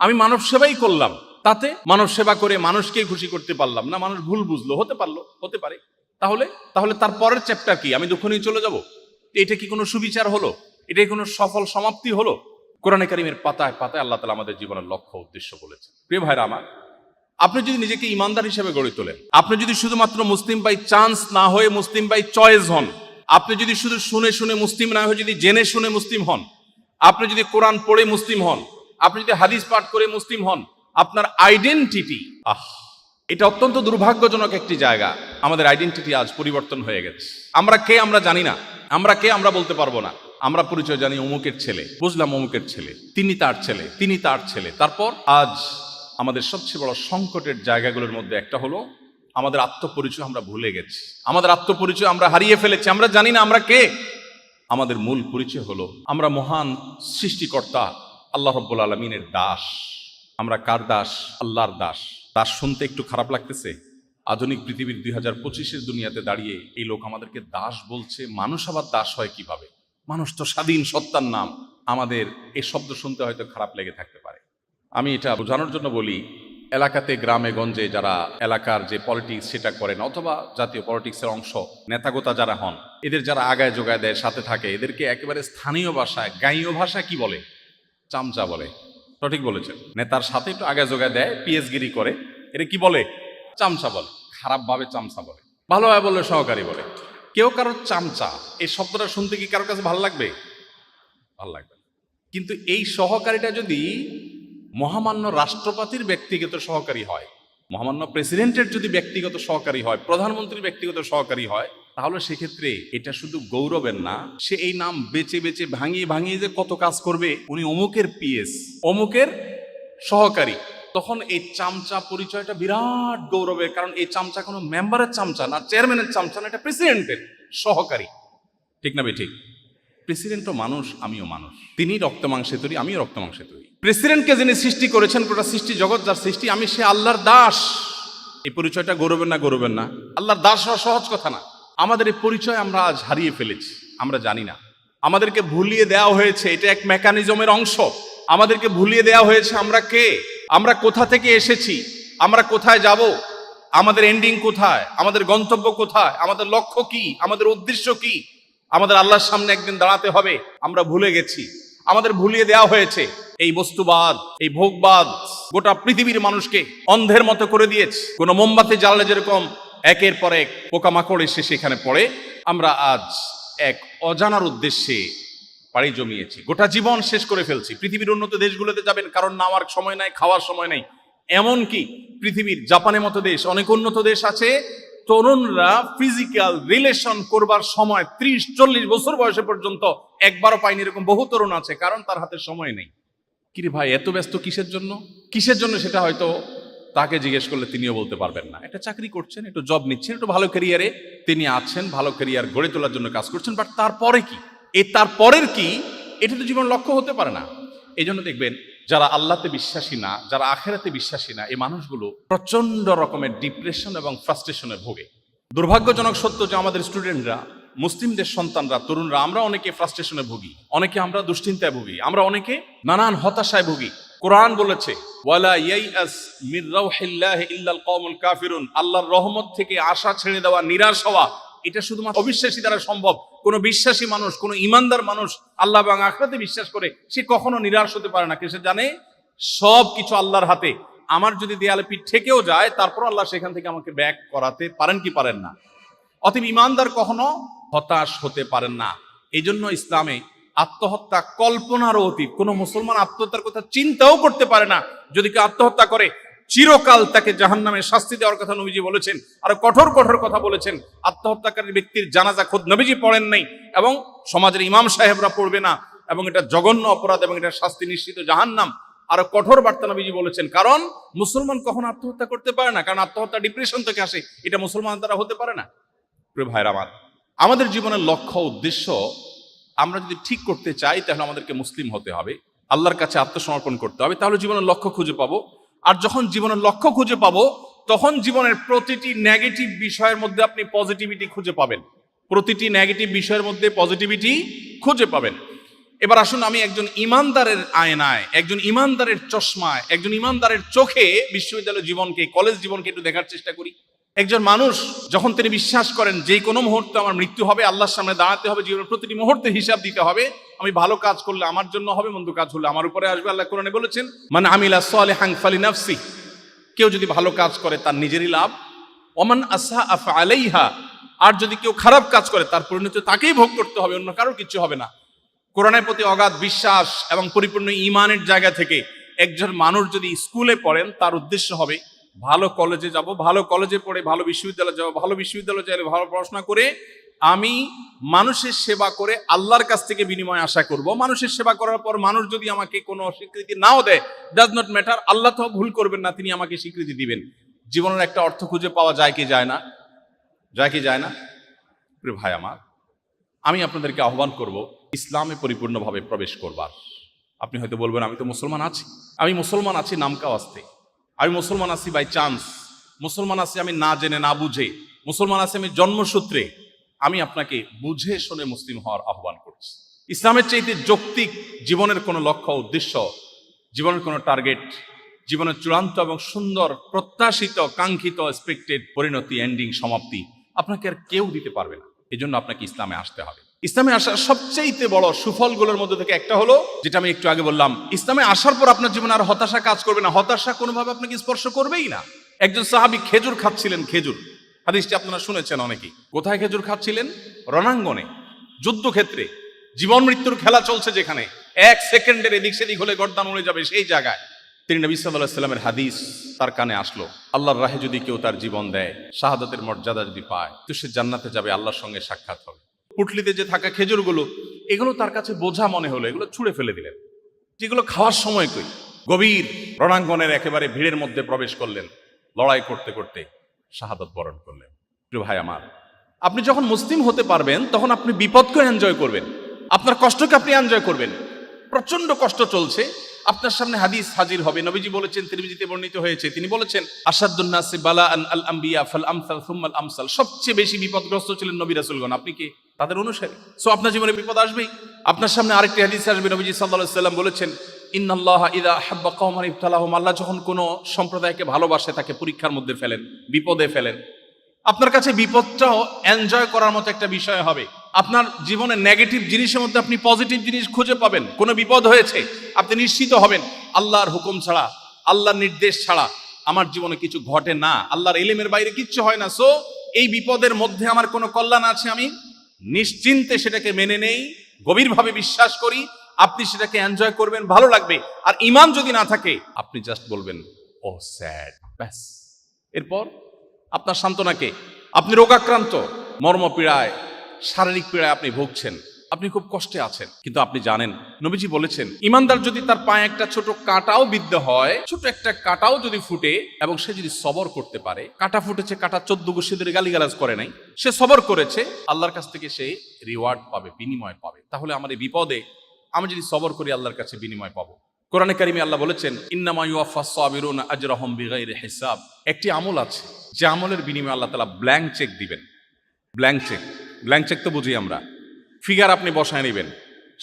আমি মানব সেবাই করলাম, তাতে মানব সেবা করে মানুষকে খুশি করতে পারলাম না, মানুষ ভুল বুঝলো, হতে পারলো, হতে পারে। তাহলে তাহলে তার পরের চ্যাপ্টার কি? আমি দুঃখ নিয়ে চলে যাব? এটা কি কোনো সুবিচার হলো? এটা কোনো সফল সমাপ্তি হলো? কোরআনে কারিমের পাতায় পাতায় আল্লাহ তাআলা আমাদের জীবনের লক্ষ্য উদ্দেশ্য বলেছে। প্রিয় ভাইরা আমার, আপনি যদি নিজেকে ইমানদার হিসেবে গড়ে তোলেন, আপনি যদি শুধুমাত্র মুসলিম বাই চান্স না হয়ে মুসলিম বাই চয়েস হন, আপনি যদি শুধু শুনে শুনে মুসলিম না হয়ে যদি জেনে শুনে মুসলিম হন, আপনি যদি কোরআন পড়ে মুসলিম হন, আপনি যদি হাদিস পাঠ করে মুসলিম হন, আপনার আইডেন্টিটি, এটা অত্যন্ত দুর্ভাগ্যজনক একটি জায়গা। আমাদের আইডেন্টিটি আজ পরিবর্তন হয়ে গেছে। আমরা কে আমরা জানি না, আমরা কে আমরা বলতে পারবো না। আমরা পরিচয় জানি অমুকের ছেলে, বুঝলাম অমুকের ছেলে, তিনি তার ছেলে, তিনি তার ছেলে। তারপর আজ আমাদের সবচেয়ে বড় সংকটের জায়গাগুলোর মধ্যে একটা হলো আমাদের আত্মপরিচয় আমরা ভুলে গেছি। আমাদের আত্মপরিচয় আমরা হারিয়ে ফেলেছি, আমরা জানি না আমরা কে। আমাদের মূল পরিচয় হলো আমরা মহান সৃষ্টিকর্তা আল্লাহ রাব্বুল আলামিনের দাস। আমরা কার দাস? আল্লাহর দাস। দাস শুনতে একটু খারাপ লাগতেছে? আধুনিক পৃথিবীর 2025-এর দুনিয়াতে দাঁড়িয়ে এই লোক আমাদেরকে দাস বলছে। মানুষ আবার দাস হয় কিভাবে? মানুষ তো স্বাধীন সত্তার নাম। আমাদের এই শব্দ শুনতে হয়তো খারাপ লেগে থাকতে পারে। আমি এটা বোঝানোর জন্য বলি, এলাকাতে গ্রামে গঞ্জে যারা এলাকার যে পলিটিক্স সেটা করেন, অথবা জাতীয় পলিটিক্সের অংশ নেতাগোতা যারা হন, এদের যারা আগায় যোগায় দেয়, সাথে থাকে, এদেরকে একেবারে স্থানীয় ভাষায়, গাঁয়ীয় ভাষায় কি বলে? চামচা বলে। সঠিক বলেছেন। নেতার সাথে একটু আগায় যোগায় দেয়, পিএসগিরি করে, এটা কি বলে? চামচা বলে। খারাপভাবে চামচা বলে, ভালোভাবে বললে সহকারী বলে। কেউ কারোর চামচা, এই শব্দটা শুনতে কি কারোর কাছে ভালো লাগবে? ভালো লাগবে। কিন্তু এই সহকারীটা যদি মহামান্য রাষ্ট্রপতির ব্যক্তিগত সহকারী হয়, মহামান্য প্রেসিডেন্টের যদি ব্যক্তিগত সহকারী হয়, প্রধানমন্ত্রীর ব্যক্তিগত সহকারী হয়, তাহলে সেক্ষেত্রে এটা শুধু গৌরবের না, সে এই নাম বেচে বেচে ভাঙিয়ে ভাঙিয়ে যে কত কাজ করবে, উনি অমুকের পিএস, অমুকের সহকারী, তখন এই চামচা পরিচয়টা বিরাট গৌরবের। কারণ এই চামচা কোনো মেম্বারের চামচা না, চেয়ারম্যানের চামচা না, এটা প্রেসিডেন্টের সহকারী। ঠিক না বে ঠিক? প্রেসিডেন্টও মানুষ, আমিও মানুষ। তিনি রক্ত মাংসে তৈরি, আমিও রক্ত মাংসে তৈরি। প্রেসিডেন্টকে যিনি সৃষ্টি করেছেন, গোটা সৃষ্টি জগৎ যার সৃষ্টি, আমি সে আল্লাহর দাস। এই পরিচয়টা গৌরবের না? গৌরবের না? আল্লাহর দাস হওয়া সহজ কথা না। আমাদের এই পরিচয় আমরা আজ হারিয়ে ফেলেছি, আমরা জানি না। আমাদেরকে ভুলিয়ে দেওয়া হয়েছে, এটা এক মেকানিজমের অংশ। আমাদেরকে ভুলিয়ে দেওয়া হয়েছে আমরা কে, আমরা কোথা থেকে এসেছি, আমরা কোথায় যাব, আমাদের এন্ডিং কোথায়, আমাদের গন্তব্য কোথায়, আমাদের লক্ষ্য কি, আমাদের উদ্দেশ্য কি, আমাদের আল্লাহর সামনে একদিন দাঁড়াতে হবে, আমরা ভুলে গেছি। আমাদের ভুলিয়ে দেওয়া হয়েছে। এই বস্তুবাদ, এই ভোগবাদ গোটা পৃথিবীর মানুষকে অন্ধের মতো করে দিয়েছে। কোন মোমবাতি জ্বাললে যেরকম একের পর এক পোকামাকড় এসে সেখানে পড়ে, আমরা আজ এক অজানার উদ্দেশ্যে পাড়ি জমিয়েছি, গোটা জীবন শেষ করে ফেলছি। পৃথিবীর উন্নত দেশগুলোতে যাবেন, কারণ নামার সময় নাই, খাওয়ার সময় নাই। এমনকি পৃথিবীর জাপানের মতো দেশ, অনেক উন্নত দেশ আছে, তরুণরা ফিজিক্যাল রিলেশন করবার সময় 30-40 বছর বয়সে পর্যন্ত একবারও পায়নি, এরকম বহু তরুণ আছে। কারণ তার হাতে সময় নেই। কিরে ভাই, এত ব্যস্ত কিসের জন্য? কিসের জন্য সেটা হয়তো তাকে জিজ্ঞেস করলে তিনিও বলতে পারবেন না। একটা চাকরি করছেন, একটু জব নিচ্ছেন, একটু ভালো ক্যারিয়ারে তিনি আছেন, ভালো ক্যারিয়ার গড়ে তোলার জন্য কাজ করছেন। বাট তারপরে কি, এই তারপরের কি, এটা তো জীবন লক্ষ্য হতে পারে না। এই জন্য দেখবেন যারা আল্লাহতে বিশ্বাসী না, যারা আখেরাতে বিশ্বাসী না, এই মানুষগুলো প্রচন্ড রকমের ডিপ্রেশন এবং ফ্রাস্ট্রেশনে ভোগে। দুর্ভাগ্যজনক সত্য যে আমাদের স্টুডেন্টরা, মুসলিমদের সন্তানরা, তরুণরা, আমরা অনেকে ফ্রাস্ট্রেশনে ভুগি, অনেকে আমরা দুশ্চিন্তায় ভুগি, আমরা অনেকে নানান হতাশায় ভুগি। কোরআন বলেছে, ওয়ালা ইয়াইআস মির রাউহিল্লাহি ইল্লাল কওমুল কাফিরুন, আল্লাহর রহমত থেকে আশা ছেড়ে দেওয়া, নিরাশ হওয়া, এটা শুধুমাত্র অবিশ্বাসী দ্বারা সম্ভব। কোন বিশ্বাসী মানুষ, কোন ইমানদার মানুষ, আল্লাহ এবং আখিরাতে বিশ্বাস করে, সে কখনো নিরাশ হতে পারে না। সে জানে সব কিছু আল্লাহর হাতে। আমার যদি দেয়ালে পিঠ ঠেকেও যায়, তারপর আল্লাহ সেখান থেকে আমাকে ব্যাক করাতে পারেন কি পারেন না। অতএব ইমানদার কখনো হতাশ হতে পারেন না। এই জন্য ইসলামে আত্মহত্যা কল্পনারও অতীত। কোন মুসলমান আত্মহত্যার কথা চিন্তাও করতে পারে না। যদি কেউ আত্মহত্যা করে, চিরকাল তাকে জাহান্নামে শাস্তি দেওয়ার কথা নবীজি বলেছেন। আর কঠোর কঠোর কথা বলেছেন। আত্মহত্যাকারী ব্যক্তির জানাজা খোদ নবীজি পড়েন নাই, এবং সমাজের ইমাম সাহেবরা পড়বে না, এবং এটা জঘন্য অপরাধ, এবং এটা শাস্তি নিশ্চিত জাহান্নাম। আরো কঠোর বার্তা নবীজি বলেছেন। কারণ মুসলমান কখনো আত্মহত্যা করতে পারে না, কারণ আত্মহত্যা ডিপ্রেশন থেকে আসে, এটা মুসলমান দ্বারা হতে পারে না। প্রিয় ভাইরা আমার, আমাদের জীবনের লক্ষ্য উদ্দেশ্য আমরা যদি ঠিক করতে চাই, তাহলে আমাদেরকে মুসলিম হতে হবে, আল্লাহর কাছে আত্মসমর্পণ করতে হবে, তাহলে জীবনের লক্ষ্য খুঁজে পাবো। আর যখন জীবনের লক্ষ্য খুঁজে পাবো, তখন জীবনের প্রতিটি নেগেটিভ বিষয়ের মধ্যে আপনি পজিটিভিটি খুঁজে পাবেন। প্রতিটি নেগেটিভ বিষয়ের মধ্যে পজিটিভিটি খুঁজে পাবেন। এবার আসুন, আমি একজন ইমানদারের আয়নায়, একজন ইমানদারের চশমায়, একজন ইমানদারের চোখে বিশ্ববিদ্যালয় জীবনকে, কলেজ জীবনকে একটু দেখার চেষ্টা করি। একজন মানুষ যখন তিনি বিশ্বাস করেন যে কোনো মুহূর্তে আমার মৃত্যু হবে, আল্লাহর সামনে দাঁড়াতে হবে, জীবনের প্রতিটি মুহূর্তে হিসাব দিতে হবে, আমি ভালো কাজ করলে আমার জন্য হবে, মন্দ কাজ হলে আমার উপরে আসবে। আল্লাহ কোরআনে বলেছেন, মান আমিলা সালিহান ফালিনাফসি, কেউ যদি ভালো কাজ করে তার নিজেরই লাভ, ওমান আসআ ফাআলাইহা, আর যদি কেউ খারাপ কাজ করে তার পরিণতি তাকেই ভোগ করতে হবে, অন্য কারোর কিছু হবে না। কোরআনের প্রতি অগাধ বিশ্বাস এবং পরিপূর্ণ ঈমানের জায়গা থেকে একজন মানুষ যদি স্কুলে পড়েন, তার উদ্দেশ্য হবে ভালো কলেজে যাব, ভালো কলেজে পড়ে ভালো বিশ্ববিদ্যালয়ে যাব, ভালো বিশ্ববিদ্যালয়ে যাই ভালো পড়াশোনা করে আমি মানুষের সেবা করে আল্লাহর কাছ থেকে বিনিময় আশা করব। মানুষের সেবা করার পর মানুষ যদি আমাকে কোনো স্বীকৃতি নাও দেয়, ডাজ নট ম্যাটার, আল্লাহ তো ভুল করবেন না, তিনি আমাকে স্বীকৃতি দিবেন। জীবনের একটা অর্থ খুঁজে পাওয়া যায় কি যায় না? যায় কি যায় না? প্রিয় ভাই আমার, আমি আপনাদেরকে আহ্বান করব ইসলামে পরিপূর্ণভাবে প্রবেশ করবার। আপনি হয়তো বলবেন, আমি তো মুসলমান আছি, আমি মুসলমান আছি নামকা ওয়াস্তে, আমি মুসলমান আছি বাই চান্স, মুসলমান আছি আমি না জেনে না বুঝে, মুসলমান আছি আমি জন্মসূত্রে। আমি আপনাকে বুঝে শুনে মুসলিম হওয়ার আহ্বান করছি। ইসলামের চাইতে যৌক্তিক জীবনের কোনো লক্ষ্য উদ্দেশ্য, জীবনের কোনো টার্গেট, জীবনের চূড়ান্ত এবং সুন্দর প্রত্যাশিত কাঙ্ক্ষিত এক্সপেক্টেড পরিণতি, এন্ডিং, সমাপ্তি আপনাকে আর কেউ দিতে পারবে না। এই জন্য আপনাকে ইসলামে আসতে হবে। ইসলামে আসার সবচেয়ে বড় সুফলগুলোর মধ্যে থেকে একটা হলো, যেটা আমি একটু আগে বললাম, ইসলামে আসার পর আপনার জীবনে আর হতাশা কাজ করবে না, হতাশা কোনোভাবে আপনাকে স্পর্শ করবেই না। একজন সাহাবী খেজুর খাচ্ছিলেন, খেজুর হাদিসটি আপনারা শুনেছেন অনেকেই। কোথায় খেজুর খাচ্ছিলেন? রণাঙ্গনে, যুদ্ধক্ষেত্রে, জীবন মৃত্যুর খেলা চলছে যেখানে, এক সেকেন্ডের এদিক সেদিক হলে গর্দান উড়ে যাবে, সেই জায়গায় তিনি নবী সাল্লাল্লাহু আলাইহি সাল্লামের হাদিস তার কানে আসলো, আল্লাহর রাহে যদি কেউ তার জীবন দেয়, শাহাদাতের মর্যাদা যদি পায়, তো সে জান্নাতে যাবে, আল্লাহর সঙ্গে সাক্ষাৎ হবে। পুটলিতে যে থাকা খেজুরগুলো, এগুলো তার কাছে বোঝা মনে হলো, এগুলো ছুঁড়ে ফেলে দিলেন। যেগুলো খাওয়ার সময় কই, গভীর রণাঙ্গনের একেবারে ভিড়ের মধ্যে প্রবেশ করলেন, লড়াই করতে করতে শাহাদাত বরণ করলেন। প্রিয় ভাই আমার, আপনি যখন মুসলিম হতে পারবেন তখন আপনি বিপদকে এনজয় করবেন, আপনার কষ্টকে আপনি এনজয় করবেন। প্রচন্ড কষ্ট চলছে, আপনার সামনে হাদিস হাজির হবে। নবীজি বলেছেন, তিরমিজিতে বর্ণিত হয়েছে, তিনি বলেছেন, আসাদুন নাসি বালাআন আল আম্বিয়া ফাল আমসাল সুম্মাল আমসাল। সবচেয়ে বেশি বিপদগ্রস্ত ছিলেন নবী রাসূলগণ, আপনি কি তাদের অনুসারী? সো আপনার জীবনে বিপদ আসবেই। আপনার সামনে আরেকটি হাদিস আসবে, নবীজি সাল্লাল্লাহু আলাইহি সাল্লাম বলেছেন, ইন্নাল্লাহা ইযা আহাব্বা কওমান ইবতালাহুম। আল্লাহ যখন কোনো সম্প্রদায়কে ভালোবাসে, তাকে পরীক্ষার মধ্যে ফেলেন, বিপদে ফেলেন। আপনার কাছে বিপদটাও এনজয় করার মতো একটা বিষয় হবে। আপনার জীবনে নেগেটিভ জিনিসের মধ্যে আপনি পজিটিভ জিনিস খুঁজে পাবেন। কোনো বিপদ হয়েছে, আপনি নিশ্চিত হবেন, আল্লাহর হুকুম ছাড়া, আল্লাহর নির্দেশ ছাড়া আমার জীবনে কিছু ঘটে না, আল্লাহর ইলমের বাইরে কিচ্ছু হয় না। সো এই বিপদের মধ্যে আমার কোনো কল্যাণ আছে, আমি নিশ্চিন্তে সেটাকে মেনে নেই, গভীরভাবে বিশ্বাস করি। আপনি সেটাকে এনজয় করবেন, ভালো লাগবে। আর ঈমান যদি না থাকে, আপনি জাস্ট বলবেন, ও স্যাড, ব্যাস। এরপর আপনার সান্ত্বনাকে, আপনি রোগাক্রান্ত, মর্মপীড়ায়, শারীরিক পীড়ায় আপনি ভুগছেন, আপনি খুব কষ্টে আছেন, কিন্তু আপনি জানেন, নবীজি বলেছেন, ইমানদার যদি তার পায়ে একটা ছোট কাঁটাও বিদ্ধ হয়, ছোট একটা কাঁটাও যদি ফুটে, এবং সে যদি সবর করতে পারে, কাঁটা ফুটেছে, কাঁটা 14 গোষ্ঠী ধরে গালিগালাজ করে নাই, সে সবর করেছে, আল্লাহর কাছ থেকে সে রিওয়ার্ড পাবে, বিনিময় পাবে। তাহলে আমার এই বিপদে আমি যদি সবর করি, আল্লাহর কাছে বিনিময় পাবো। কোরআনে কারিমে আল্লাহ বলেছেন, ইন্নামা ইউওয়াফাস সাবিরুনা আজরাহুম বিগাইরি হিসাব। একটি আমল আছে, যে আমলের বিনিময়ে আল্লাহ তাআলা ব্ল্যাঙ্ক চেক দিবেন। ব্ল্যাঙ্ক চেক, ব্ল্যাঙ্ক চেক তো বুঝি আমরা, ফিগার আপনি বসায় নেবেন,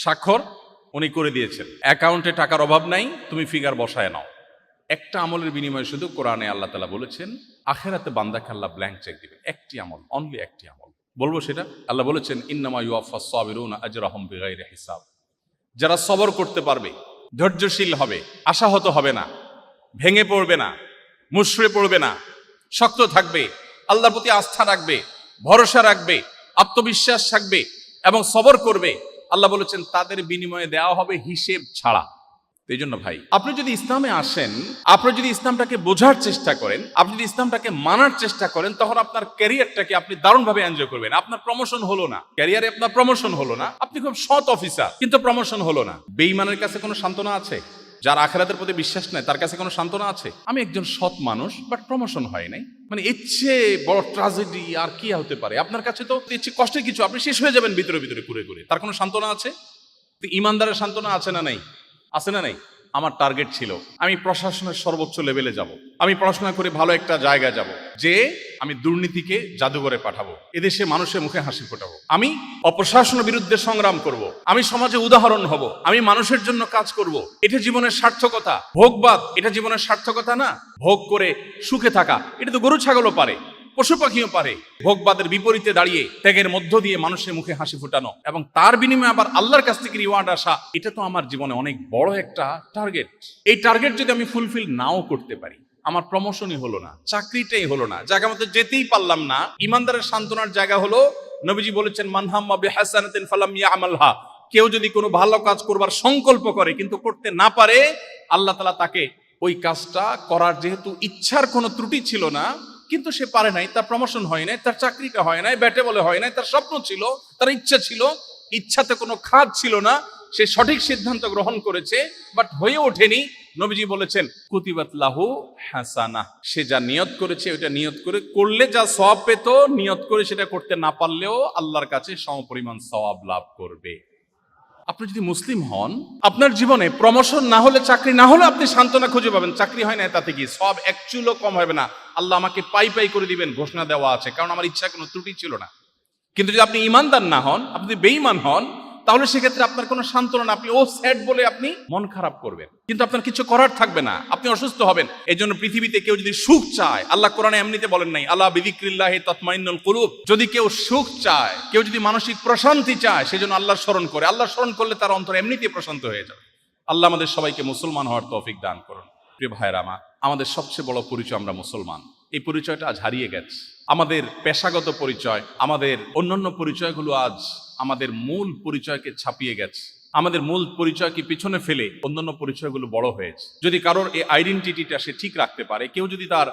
স্বাক্ষর উনি করে দিয়েছেন, অ্যাকাউন্টে টাকার অভাব নাই, তুমি ফিগার বসায় নাও। একটা আমলের বিনিময়ে শুধু কোরআনে আল্লাহ তাআলা বলেছেন, আখিরাতে বান্দাকে আল্লাহ ব্ল্যাঙ্ক চেক দিবেন। একটি আমল, অনলি একটি আমল। বলবো সেটা? আল্লাহ বলেছেন, ইন্নামা ইউওয়াফাস সাবিরুনা আজরাহুম বিগাইরি হিসাব। যারা সবর করতে পারবে, ধৈর্যশীল হবে, আশাহত হবে না, ভেঙে পড়বে না, মুষড়ে পড়বে না, শক্ত থাকবে, আল্লাহর প্রতি আস্থা রাখবে, ভরসা রাখবে, আত্মবিশ্বাস থাকবে এবং সবর করবে, আল্লাহ বলেছেন তাদের বিনিময়ে দেওয়া হবে হিসেব ছাড়া। এই জন্য ভাই, আপনি যদি ইসলামে আসেন, আপনি যদি ইসলামটাকে বোঝার চেষ্টা করেন, আপনি যদি ইসলামটাকে মানার চেষ্টা করেন, তখন আপনার ক্যারিয়ারটাকে আপনি দারুণভাবে এনজয় করবেন। আপনার প্রমোশন হলো না, ক্যারিয়ারে আপনার প্রমোশন হলো না, আপনি খুব সৎ অফিসার, কিন্তু প্রমোশন হলো না। বেঈমানের কাছে কোনো সান্ত্বনা আছে? যার আখিরাতের প্রতি বিশ্বাস নেই, তার কাছে কোনো সান্ত্বনা আছে? আমি একজন সৎ মানুষ, বাট প্রমোশন হয় নাই, মানে ইচ্ছে বড় ট্র্যাজেডি আর কি হতে পারে? আপনার কাছে তো ইচ্ছে কষ্টের কিছু, আপনি শেষ হয়ে যাবেন ভিতরে ভিতরে ঘুরে ঘুরে, তার কোনো সান্ত্বনা আছে? ইমানদারের সান্ত্বনা আছে না নাই? আছে না নাই? আমার টার্গেট ছিল, আমি প্রশাসনের সর্বোচ্চ লেভেলে যাব, আমি পড়াশোনা করে ভালো একটা জায়গায় যাব, যে আমি দুর্নীতিকে জাদুঘরে পাঠাবো, এদেশে মানুষের মুখে হাসি ফোটাবো, আমি অপ্রশাসনের বিরুদ্ধে সংগ্রাম করব, আমি সমাজে উদাহরণ হব, আমি মানুষের জন্য কাজ করব। এটা জীবনের সার্থকতা। ভোগবাদ এটা জীবনের সার্থকতা না। ভোগ করে সুখে থাকা, এটা তো গরু ছাগলও পারে, পশু পাখিও পারে। ভোগবাদের বিপরীতে দাঁড়িয়ে ত্যাগের মধ্য দিয়ে মানুষের মুখে হাসি ফোটানো এবং তার বিনিময়ে আবার আল্লাহর কাছ থেকে রিওয়ার্ড আসা, এটা তো আমার জীবনে অনেক বড় একটা টার্গেট। এই টার্গেট যদি আমি ফুলফিল নাও করতে পারি, আমার প্রমোশনই হলো না, চাকরিটাই হলো না, জায়গা মতো যেতেই পারলাম না, ইমানদারের সান্ত্বনার জায়গা হলো, নবীজি বলেছেন, মান হাম্মা বিহাসানাতিন ফালাম ইয়ামালহা। কেউ যদি কোনো ভালো কাজ করবার সংকল্প করে কিন্তু করতে না পারে, আল্লাহ তাআলা তাকে ওই কাজটা করার যেহেতু ইচ্ছার কোনো ত্রুটি ছিল না, কিন্তু সে পারে নাই, তার প্রমোশন হয় নাই, তার চাকরিটা হয় নাই, ব্যাটে বলে হয় নাই, তার স্বপ্ন ছিল, তার ইচ্ছা ছিল, ইচ্ছাতে কোনো খাদ ছিল না, সে সঠিক সিদ্ধান্ত গ্রহণ করেছে, বাট হয়ে ওঠেনি। নবীজি বলেছেন, কুতিবাত লাহু হাসানাহ। সে যা নিয়ত করেছে, ওইটা নিয়ত করে করলে যা সওয়াব পেত, নিয়ত করে সেটা করতে না পারলেও আল্লাহর কাছে সমপরিমাণ সওয়াব লাভ করবে। আপনি যদি মুসলিম হন, আপনার জীবনে প্রমোশন না হলে, চাকরি না হলে আপনি সান্ত্বনা খুঁজে পাবেন। চাকরি হয় না তাতে কি সব এক চুলও কম হবে না, আল্লাহ আমাকে পাই পাই করে দিবেন, ঘোষণা দেওয়া আছে, কারণ আমার ইচ্ছা কোনো ত্রুটি ছিল না। কিন্তু যদি আপনি ইমানদার না হন, আপনি বেঈমান হন, তাহলে সেক্ষেত্রে আপনার কোনো সান্ত্বনা না, আপনি ও স্যাড বলে আপনি মন খারাপ করবেন, কিন্তু আপনার কিছু করার থাকবে না, আপনি অসুস্থ হবেন। এই জন্য পৃথিবীতে কেউ যদি সুখ চায়, আল্লাহ কোরআনে এমনিতে বলেন নাই, আল্লাহ বিযিক্রিল্লাহি তাতমাইন্নুল কুলুব। যদি কেউ সুখ চায়, কেউ যদি মানসিক প্রশান্তি চায়, সেজন্য আল্লাহর স্মরণ করে, আল্লাহর স্মরণ করলে তার অন্তর এমনিতেই প্রশান্ত হয়ে যাবে। আল্লাহ আমাদের সবাইকে মুসলমান হওয়ার তৌফিক দান করুন। প্রিয় ভাইয়েরা আমার, আমাদের সবচেয়ে বড় পরিচয় আমরা মুসলমান, এই পরিচয়টা আজ হারিয়ে গেছে। আমাদের পেশাগত পরিচয়, আমাদের অন্যান্য পরিচয়গুলো আজ আমাদের মূল পরিচয়কে ছাপিয়ে গেছে। আমাদের মূল পরিচয়কে পিছনে ফেলে অন্যান্য পরিচয়গুলো বড় হয়েছে। যদি কারোর এই আইডেন্টিটিটা সে ঠিক রাখতে পারে, কেউ যদি তার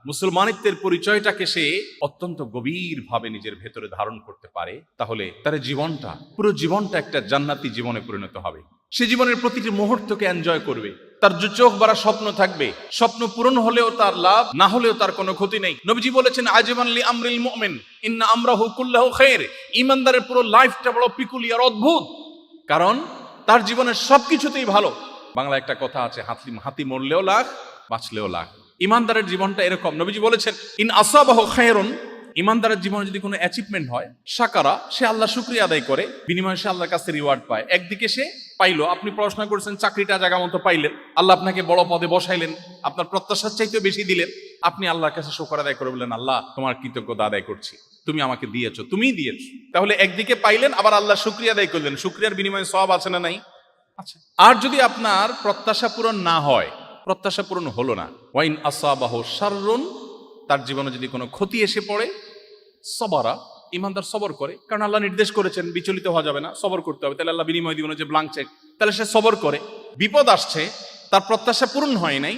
মুসলমানিত্বের পরিচয়টাকে সে অত্যন্ত গভীরভাবে নিজের ভেতরে ধারণ করতে পারে, তাহলে তার জীবনটা, পুরো জীবনটা একটা জান্নাতি জীবনে পরিণত হবে। সে জীবনের প্রতিটি মুহূর্তকে এনজয় করবে। তার যে চোখ ভরা স্বপ্ন থাকবে, স্বপ্ন পূরণ হলেও তার লাভ, না হলেও তার কোনো ক্ষতি নেই। নবীজি বলেছেন, আজমান লি আমরিল মুমিন ইন্না আমরাহু কুল্লাহু খায়র। ঈমানদারের পুরো লাইফটা বড় পিকুলিয়ার, অদ্ভুত, কারণ তার জীবনের সবকিছুতেই ভালো। বাংলা একটা কথা আছে, হাতি মরলেও লাখ, বাঁচলেও লাখ। ঈমানদারের জীবনটা এরকম। নবীজি বলেছেন, ইন আসাবাহু খায়রুন, ঈমানদারের জীবনে যদি কোনো অ্যাচিভমেন্ট হয়, শাকারা, সে আল্লাহ শুকরিয়া আদায় করে, বিনিময়ে সে আল্লাহর কাছে রিওয়ার্ড পায়। একদিকে সে পাইলো, আপনি পড়াশোনা করেছেন, চাকরিটা জায়গা মতো পাইলেন, আল্লাহ আপনাকে বড় পদে বসাইলেন, আপনার প্রত্যাশার চাইতে বেশি দিলেন, আপনি আল্লাহর কাছে শুকর আদায় করে বললেন, আল্লাহ তোমার কৃতজ্ঞতা আদায় করছি, তুমি আমাকে দিয়েছো, তুমিই দিয়েছো। তাহলে একদিকে পাইলেন, আবার আল্লাহ শুকরিয়া আদায় করলেন, শুকরিয়ার বিনিময়ে সওয়াব আছে না নাই? আচ্ছা। আর যদি আপনার প্রত্যাশা পূরণ না হয়, প্রত্যাশা পূরণ হলো না, ওয়াইন আসাবাহু শাররুন, তার জীবনে যদি কোনো ক্ষতি এসে পড়ে, সবরা, ইমানদার সবর করে, কারণ আল্লাহ নির্দেশ করেছেন বিচলিত হওয়া যাবে না, সবর করতে হবে, তাহলে আল্লাহ বিনিময় দিবেন যে ব্লাঙ্ক চেক, তাহলে সে সবর করে। বিপদ আসছে, তার প্রত্যাশা পূরণ হয় নাই,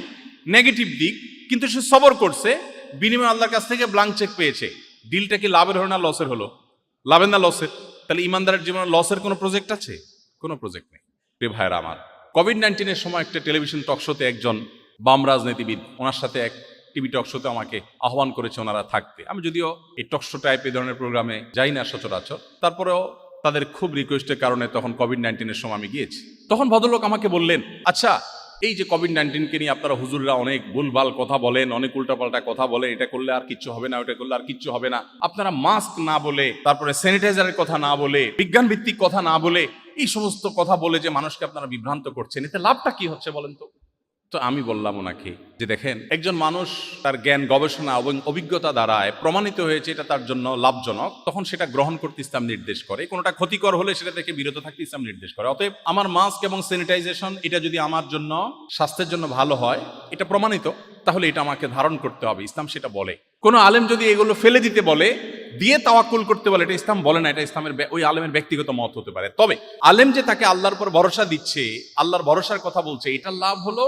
নেগেটিভ দিক, কিন্তু সে সবর করছে, বিনিময় আল্লাহর কাছ থেকে ব্লাঙ্ক চেক পেয়েছে। ডিলটা কি লাভের হলো না লসের হলো? লাভের না লসের? তাহলে ইমানদারের জীবনে লসের কোনো প্রজেক্ট আছে? কোনো প্রজেক্ট নেই। প্রিয় ভাইরা আমার, কোভিড-19 সময় একটা টেলিভিশন টক শোতে একজন বাম রাজনীতিবিদ, ওনার সাথে এক টিভি টক শোতে আমাকে আহ্বান করেছে ওনারা থাকতে। আমি যদিও এই টক শো টাইপ এই ধরনের প্রোগ্রামে যাই না সচরাচর, তারপরেও তাদের খুব রিকোয়েস্টের কারণে তখন কোভিড-19 সময় আমি গিয়েছি। তখন ভদ্রলোক আমাকে বললেন, আচ্ছা, এই যে কোভিড-19 নিয়ে আপনারা হুজুররা অনেক ভুলভাল কথা বলেন, অনেক উল্টাপাল্টা কথা বলেন, এটা করলে আর কিচ্ছু হবে না, ওটা করলে আর কিচ্ছু হবে না, আপনারা মাস্ক না বলে, তারপরে স্যানিটাইজারের কথা না বলে, বিজ্ঞান ভিত্তিক কথা না বলে, এই সমস্ত কথা বলে যে মানুষকে আপনারা বিভ্রান্ত করছেন, এতে লাভটা কি হচ্ছে বলেন তো? তো আমি বললাম ওনাকে যে দেখেন, একজন মানুষ তার জ্ঞান, গবেষণা এবং অভিজ্ঞতা দ্বারায় প্রমাণিত হয়েছে এটা তার জন্য লাভজনক, তখন সেটা গ্রহণ করতে ইসলাম নির্দেশ করে। কোনোটা ক্ষতিকর হলে সেটা থেকে বিরত থাকতে ইসলাম নির্দেশ করে। অতএব আমার মাস্ক এবং স্যানিটাইজেশন এটা যদি আমার জন্য, স্বাস্থ্যের জন্য ভালো হয়, এটা প্রমাণিত, তাহলে এটা আমাকে ধারণ করতে হবে, ইসলাম সেটা বলে। কোনো আলেম যদি এগুলো ফেলে দিতে বলে, দিয়ে তাওয়াক্কুল করতে বলে, এটা ইসলাম বলে না, এটা ইসলামের ওই আলেমের ব্যক্তিগত মত হতে পারে। তবে আলেম যে তাকে আল্লাহর উপর ভরসা দিচ্ছে, আল্লাহর ভরসার কথা বলছে, এটার লাভ হলো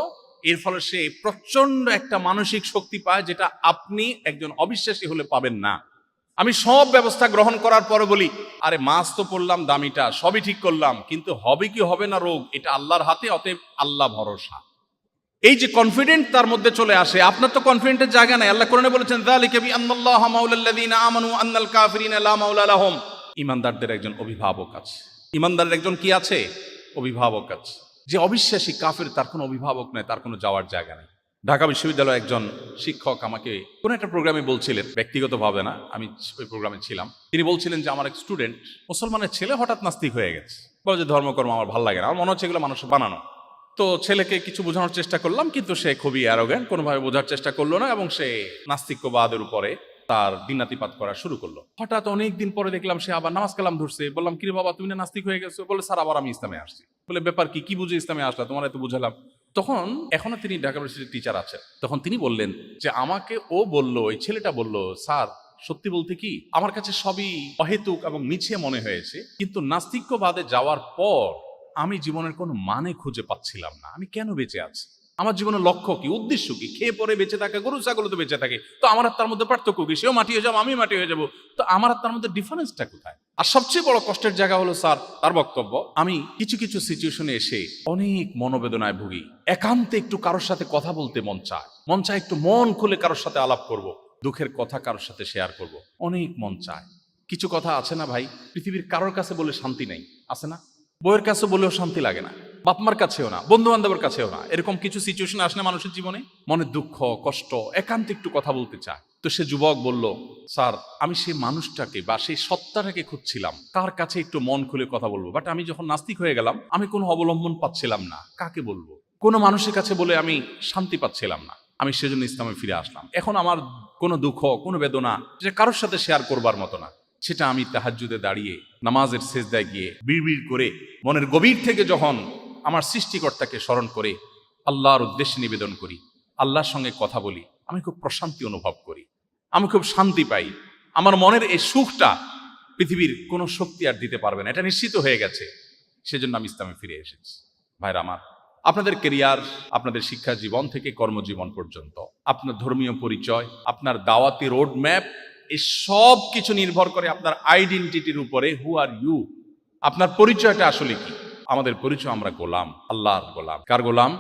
এর ফলে সে প্রচন্ড একটা মানসিক শক্তি পায়, যেটা আপনি একজন অবিশ্বাসী হলে পাবেন না। আমি সব ব্যবস্থা গ্রহণ করার পরে বলি, আরে মাস্ক তো পড়লাম দামিটা, সবই ঠিক করলাম, কিন্তু হবে কি হবে না রোগ, এটা আল্লাহর হাতে, অতএব আল্লাহ ভরসা। এই যে কনফিডেন্ট তার মধ্যে চলে আসে, আপনার তো কনফিডেন্টের জায়গা নাই। আল্লাহ কোরআনে বলেছেন, যালিকা বিআন্নাল্লাহা মাওলাল্লাযীনা আমানু আন্নাল কাফিরিনা লা মাওলা লাহুম। ঈমানদারদের একজন অভিভাবক আছে। ঈমানদারের একজন কি আছে? অভিভাবক আছে। যে অবিশ্বাসী কাফের, তার কোনো অভিভাবক নেই, তার কোনো যাওয়ার জায়গা নেই। ঢাকা বিশ্ববিদ্যালয়ের একজন শিক্ষক আমাকে কোনো একটা প্রোগ্রামে বলছিলেন, ব্যক্তিগতভাবে না, আমি ওই প্রোগ্রামে ছিলাম। তিনি বলছিলেন যে আমার এক স্টুডেন্ট, মুসলমানের ছেলে, হঠাৎ নাস্তিক হয়ে গেছে। বলে যে ধর্মকর্ম আমার ভালো লাগে না, আমার মনে হচ্ছে এগুলো মানুষ বানানো। তো ছেলেকে কিছু বোঝানোর চেষ্টা করলাম, কিন্তু সে খুবই অ্যারোগ্যান্ট, কোনোভাবে বোঝার চেষ্টা করলো না, এবং সে নাস্তিক্যবাদের উপরে তার দিনাতিপাত করা শুরু করলো। হঠাৎ অনেকদিন পরে দেখলাম সে আবার নামাজ কালাম ধরছে। বললাম, কিরে বাবা, তুমি না নাস্তিক হয়ে গেছো? বলে, স্যার আবার আমি ইসলামে আসছি। বলে, ব্যাপার কি, কি বুঝে ইসলামে আসলা? তোমার এত বুঝালাম। তখন এখনো তিনি ঢাকা ইউনিভার্সিটির টিচার আছেন। তখন তিনি বললেন যে আমাকে ও বললো, ওই ছেলেটা বললো, স্যার সত্যি বলতে কি, আমার কাছে সবই অহেতুক এবং মিছে মনে হয়েছে, কিন্তু নাস্তিক্যবাদে যাওয়ার পর আমি জীবনের কোনো মানে খুঁজে পাচ্ছিলাম না। আমি কেন বেঁচে আছি? আমার জীবনের লক্ষ্য কি, উদ্দেশ্য কি? খেয়ে পরে বেঁচে থাকে, গরু ছাগল তো বেঁচে থাকে, তো আমার আর তার মধ্যে পার্থক্য কি? সেও মাটি হয়ে যাবো, আমি মাটি হয়ে যাবো, তো আমার আর তার মধ্যে ডিফারেন্সটা কোথায়? আর সবচেয়ে বড় কষ্টের জায়গা হলো স্যার, তার বক্তব্য, আমি কিছু কিছু সিচুয়েশনে এসে অনেক মনোবেদনায় ভুগি। একান্তে একটু কারোর সাথে কথা বলতে মন চায়, একটু মন খুলে কারোর সাথে আলাপ করব, দুঃখের কথা কারোর সাথে শেয়ার করব, অনেক মন চায়। কিছু কথা আছে না ভাই, পৃথিবীর কারোর কাছে বলে শান্তি নেই, আছে না? বইয়ের কাছে বলেও শান্তি লাগে না, বাপমার কাছেও না, বন্ধু বান্ধবের কাছেও না। এরকম কিছু সিচুয়েশন আসলে মানুষের জীবনে মনে দুঃখ, কষ্ট, একান্তে একটু কথা বলতে চায়। তো সে যুবক বলল, স্যার আমি সেই মানুষটাকে বা সেই সত্তাটাকে খুঁজছিলাম, কার কাছে একটু মন খুলে কথা বলবো, বাট আমি যখন নাস্তিক হয়ে গেলাম, আমি কোনো অবলম্বন পাচ্ছিলাম না, কাকে বলবো? কোনো মানুষের কাছে বলে আমি শান্তি পাচ্ছিলাম না। আমি সেজন্য ইসলামে ফিরে আসলাম। এখন আমার কোনো দুঃখ, কোনো বেদনা যে কারোর সাথে শেয়ার করবার মতো না, সেটা আমি তাহাজ্জুদে দাঁড়িয়ে নামাজের সেজদায় গিয়ে বিড়বিড় করে মনের গভীর থেকে যখন আমার সৃষ্টিকর্তাকে স্মরণ করে আল্লাহর উদ্দেশ্যে নিবেদন করি, আল্লাহর সঙ্গে কথা বলি, আমি খুব প্রশান্তি অনুভব করি। আমি খুব শান্তি পাই, আমার মনের এই সুখটা পৃথিবীর কোনো শক্তি আর দিতে পারবে না, এটা নিশ্চিত হয়ে গেছে। সেজন্য আমি ইসলামে ফিরে এসেছি। ভাইরা আমার, আপনাদের কেরিয়ার, আপনাদের শিক্ষা জীবন থেকে কর্মজীবন পর্যন্ত, আপনার ধর্মীয় পরিচয়, আপনার দাওয়াতি রোড ম্যাপ, এই সব কিছু নির্ভর করে আপনার আইডেন্টিটির উপরে। হু আর ইউ, আপনার পরিচয়টা আসলে কি? আমাদের পরিচয়, আমরা গোলাম, আল্লাহর গোলাম। কার গোলাম?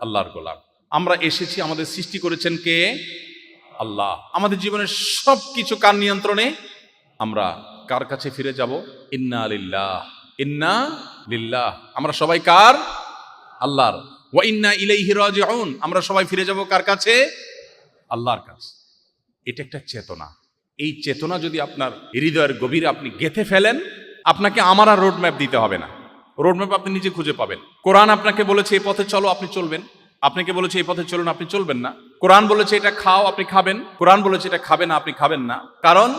আল্লাহর গোলাম। আমরা এসেছি, আমাদের সৃষ্টি করেছেন কে? আল্লাহ। আমাদের জীবনের সব কিছু কার নিয়ন্ত্রণে? আমরা কার কাছে ফিরে যাব? ইন্না লিল্লাহ, ইন্না লিল্লাহ। আমরা সবাই কার? আল্লাহর। ওয়া ইন্না ইলাইহি রাজিউন, আমরা সবাই ফিরে যাব কার কাছে? আল্লাহর কাছে। এটা একটা চেতনা। এই চেতনা যদি আপনার হৃদয়ের গভীরে আপনি গেঁথে ফেলেন, আপনাকে আমার আর রোড ম্যাপ দিতে হবে না। রোড ম্যাপ আপনি নিজে খুঁজে পাবেন। কোরআন আপনাকে বলেছে এই পথে চলো, আপনি চলবেন। আপনাকে বলেছে এই পথে চলুন, আপনি চলবেন না। কোরআন বলেছে এটা খাও, আপনি খাবেন। কোরআন বলেছে এটা খাবে না, আপনি খাবেন না। কারণ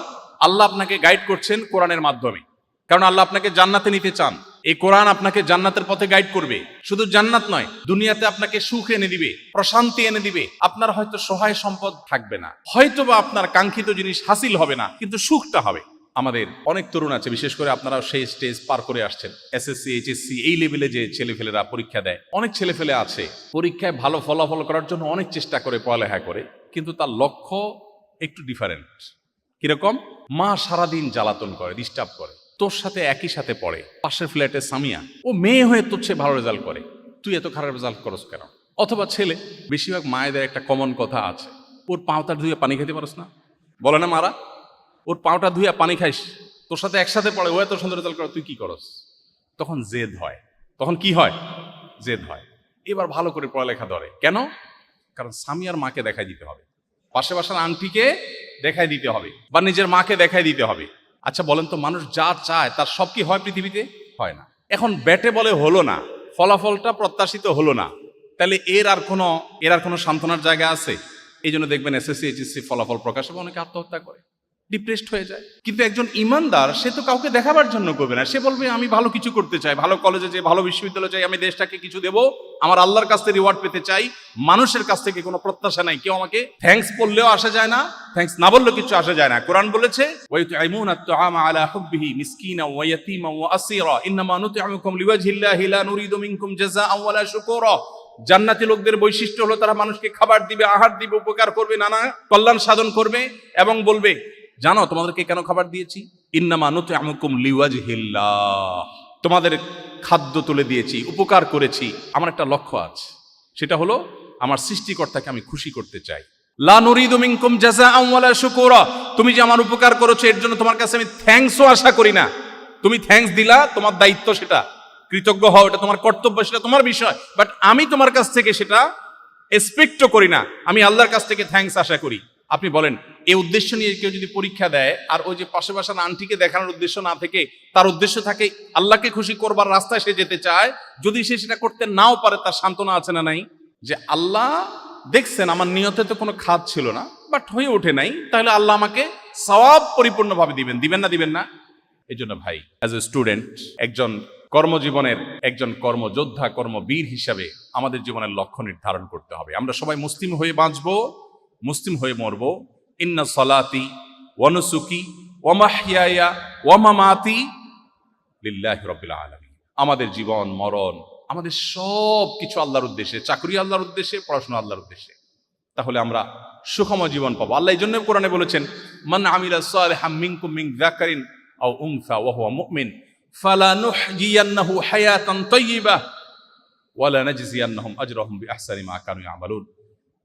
আল্লাহ আপনাকে গাইড করছেন কোরআনের মাধ্যমে। কারণ আল্লাহ আপনাকে জান্নাতে নিতে চান। এই কোরআন আপনাকে জান্নাতের পথে গাইড করবে। শুধু জান্নাত নয়, দুনিয়াতে আপনাকে সুখ এনে দিবে, প্রশান্তি এনে দিবে। আপনার হয়তো সহায় সম্পদ থাকবে না, হয়তো বা আপনার কাঙ্ক্ষিত জিনিস হাসিল হবে না, কিন্তু সুখটা হবে। আমাদের অনেক তরুণ আছে, বিশেষ করে আপনারা সেই স্টেজ পার করে আসছেন, এসএসসি, এইচএসসি, এই লেভেলে যে ছেলেফেলেরা পরীক্ষা দেয়। অনেক ছেলেফেলে আছে পরীক্ষায় ভালো ফলাফল করার জন্য অনেক চেষ্টা করে, পড়ালেখা করে, কিন্তু তার লক্ষ্য একটু ডিফারেন্ট। কিরকম? মা সারাদিন জ্বালাতন করে, ডিস্টার্ব করে, তোর সাথে একই সাথে পড়ে, পাশের ফ্ল্যাটে সামিয়া, ও মেয়ে হয়ে তোর চেয়ে ভালো রেজাল্ট করে, তুই এত খারাপ রেজাল্ট করস কেন? অথবা ছেলে, বেশিরভাগ মায়েদের একটা কমন কথা আছে, ওর পাওটা ধুয়ে পানি খেতে পারস না? বলে না মারা, ওর পাওটা ধুয়ে পানি খাইস, তোর সাথে একসাথে পড়ে, ও এত সুন্দর রেজাল্ট করে, তুই কি করস? তখন জেদ হয়। তখন কি হয়? জেদ হয়। এবার ভালো করে পড়ালেখা ধরে। কেন? কারণ সামিয়ার মাকে দেখাই দিতে হবে, পাশে বাসার আন্টিকে দেখাই দিতে হবে, বা নিজের মাকে দেখাই দিতে হবে। আচ্ছা বলেন তো, মানুষ যা চায় তার সব কি হয় পৃথিবীতে? হয় না। এখন ব্যাটে বলে হলো না, ফলাফলটা প্রত্যাশিত হলো না, তাহলে এর আর কোনো সান্ত্বনার জায়গা আছে? এই জন্য দেখবেন এসএসসি, এইচএসসি ফলাফল প্রকাশ হবে, অনেকে আত্মহত্যা করে, ডিপ্রেসড হয়ে যায়। কিন্তু একজন ইমানদার, সে তো কাউকে দেখাবার জন্য করবে না। সে বলবে আমি ভালো কিছু করতে চাই, ভালো কলেজে যাই, ভালো বিশ্ববিদ্যালয়ে যাই, আমি দেশটাকে কিছু দেব, আমার আল্লাহর কাছ থেকে রিওয়ার্ড পেতে চাই। মানুষের কাছ থেকে কোনো প্রত্যাশা নাই। কেউ আমাকে থ্যাঙ্কস বললেও আসা যায় না, থ্যাঙ্কস না বললেও কিছু আসা যায় না। কোরআন বলেছে ওয়ায়ুতঈমুনা আত-তাআমা আলা হুব্বিহি মিসকিনা ওয়া ইয়াতীমা ওয়া আসীরা ইন্নামা নুতঈমুকুম লিওয়াজহিল্লাহি লা নুরিদু মিনকুম জাযাআন ওয়ালা শুকুরা। জান্নাতি লোকদের বৈশিষ্ট্য হলো তারা মানুষকে খাবার দিবে, আহার দিবে, উপকার করবে, নানা কল্যাণ সাধন করবে, এবং বলবে জানো তোমাদেরকে কেন খাবার দিয়েছি? ইন্নামা নুতঈমুকুম লিওয়াজহিল্লাহ, তোমাদের খাদ্য তুলে দিয়েছি, উপকার করেছি, আমার একটা লক্ষ্য আছে, সেটা হলো আমার সৃষ্টিকর্তাকে আমি খুশি করতে চাই। লা নুরিদু মিনকুম জাযাআন ওয়ালা শুকুরা, তুমি যে আমার উপকার করেছো এর জন্য তোমার কাছে আমি থ্যাঙ্কসও আশা করি না। তুমি থ্যাঙ্কস দিলা, তোমার দায়িত্ব, সেটা কৃতজ্ঞ হও, এটা তোমার কর্তব্য, সেটা তোমার বিষয়, বাট আমি তোমার কাছ থেকে সেটা এক্সপেক্টও করি না। আমি আল্লাহর কাছ থেকে থ্যাঙ্কস আশা করি। আপনি বলেন, এই উদ্দেশ্য নিয়ে কেউ যদি পরীক্ষা দেয়, আর ওই যে পাশে বাসার আন্টিকে দেখানোর উদ্দেশ্য না থেকে তার উদ্দেশ্য থাকে আল্লাহকে খুশি করবার রাস্তায় সে যেতে চায়, যদি সে সেটা করতে নাও পারে, তার সান্ত্বনা আছে না নাই? যে আল্লাহ দেখছেন আমার নিয়তে তো কোনো খাদ ছিল না, বাট হয়ে ওঠে নাই, তাহলে আল্লাহ আমাকে সওয়াব পরিপূর্ণভাবে দিবেন না? এই জন্য ভাই, অ্যাজ এ স্টুডেন্ট, একজন কর্মজীবনের একজন কর্মযোদ্ধা, কর্মবীর হিসাবে আমাদের জীবনের লক্ষ্য নির্ধারণ করতে হবে। আমরা সবাই মুসলিম হয়ে বাঁচবো, মুসলিম হয়ে মরবো। ইন্না সলাতি ওয়া নুসুকি ওয়া মাহইয়ায়া ওয়া মামাতি লিল্লাহি রাব্বিল আলামিন। আমাদের জীবন মরণ, আমাদের সব কিছু আল্লাহর উদ্দেশ্যে, চাকরি আল্লাহর উদ্দেশ্যে, পড়াশোনা আল্লাহর উদ্দেশ্যে। তাহলে আমরা সুখময় জীবন পাবো। আল্লাহ এই জন্য কোরআনে বলেছেন, মান আমিলা সালিহাম মিনকুম মিন যাকারিন আও উনসা ওয়া হুয়া মুমিন ফালানুহয়িয়ান্নাহু হায়াতান তাইয়্যিবাহ ওয়া লানাজজিয়ান্নাহুম আজরাহুম বিআহসানি মা কানু ইয়ামালুন।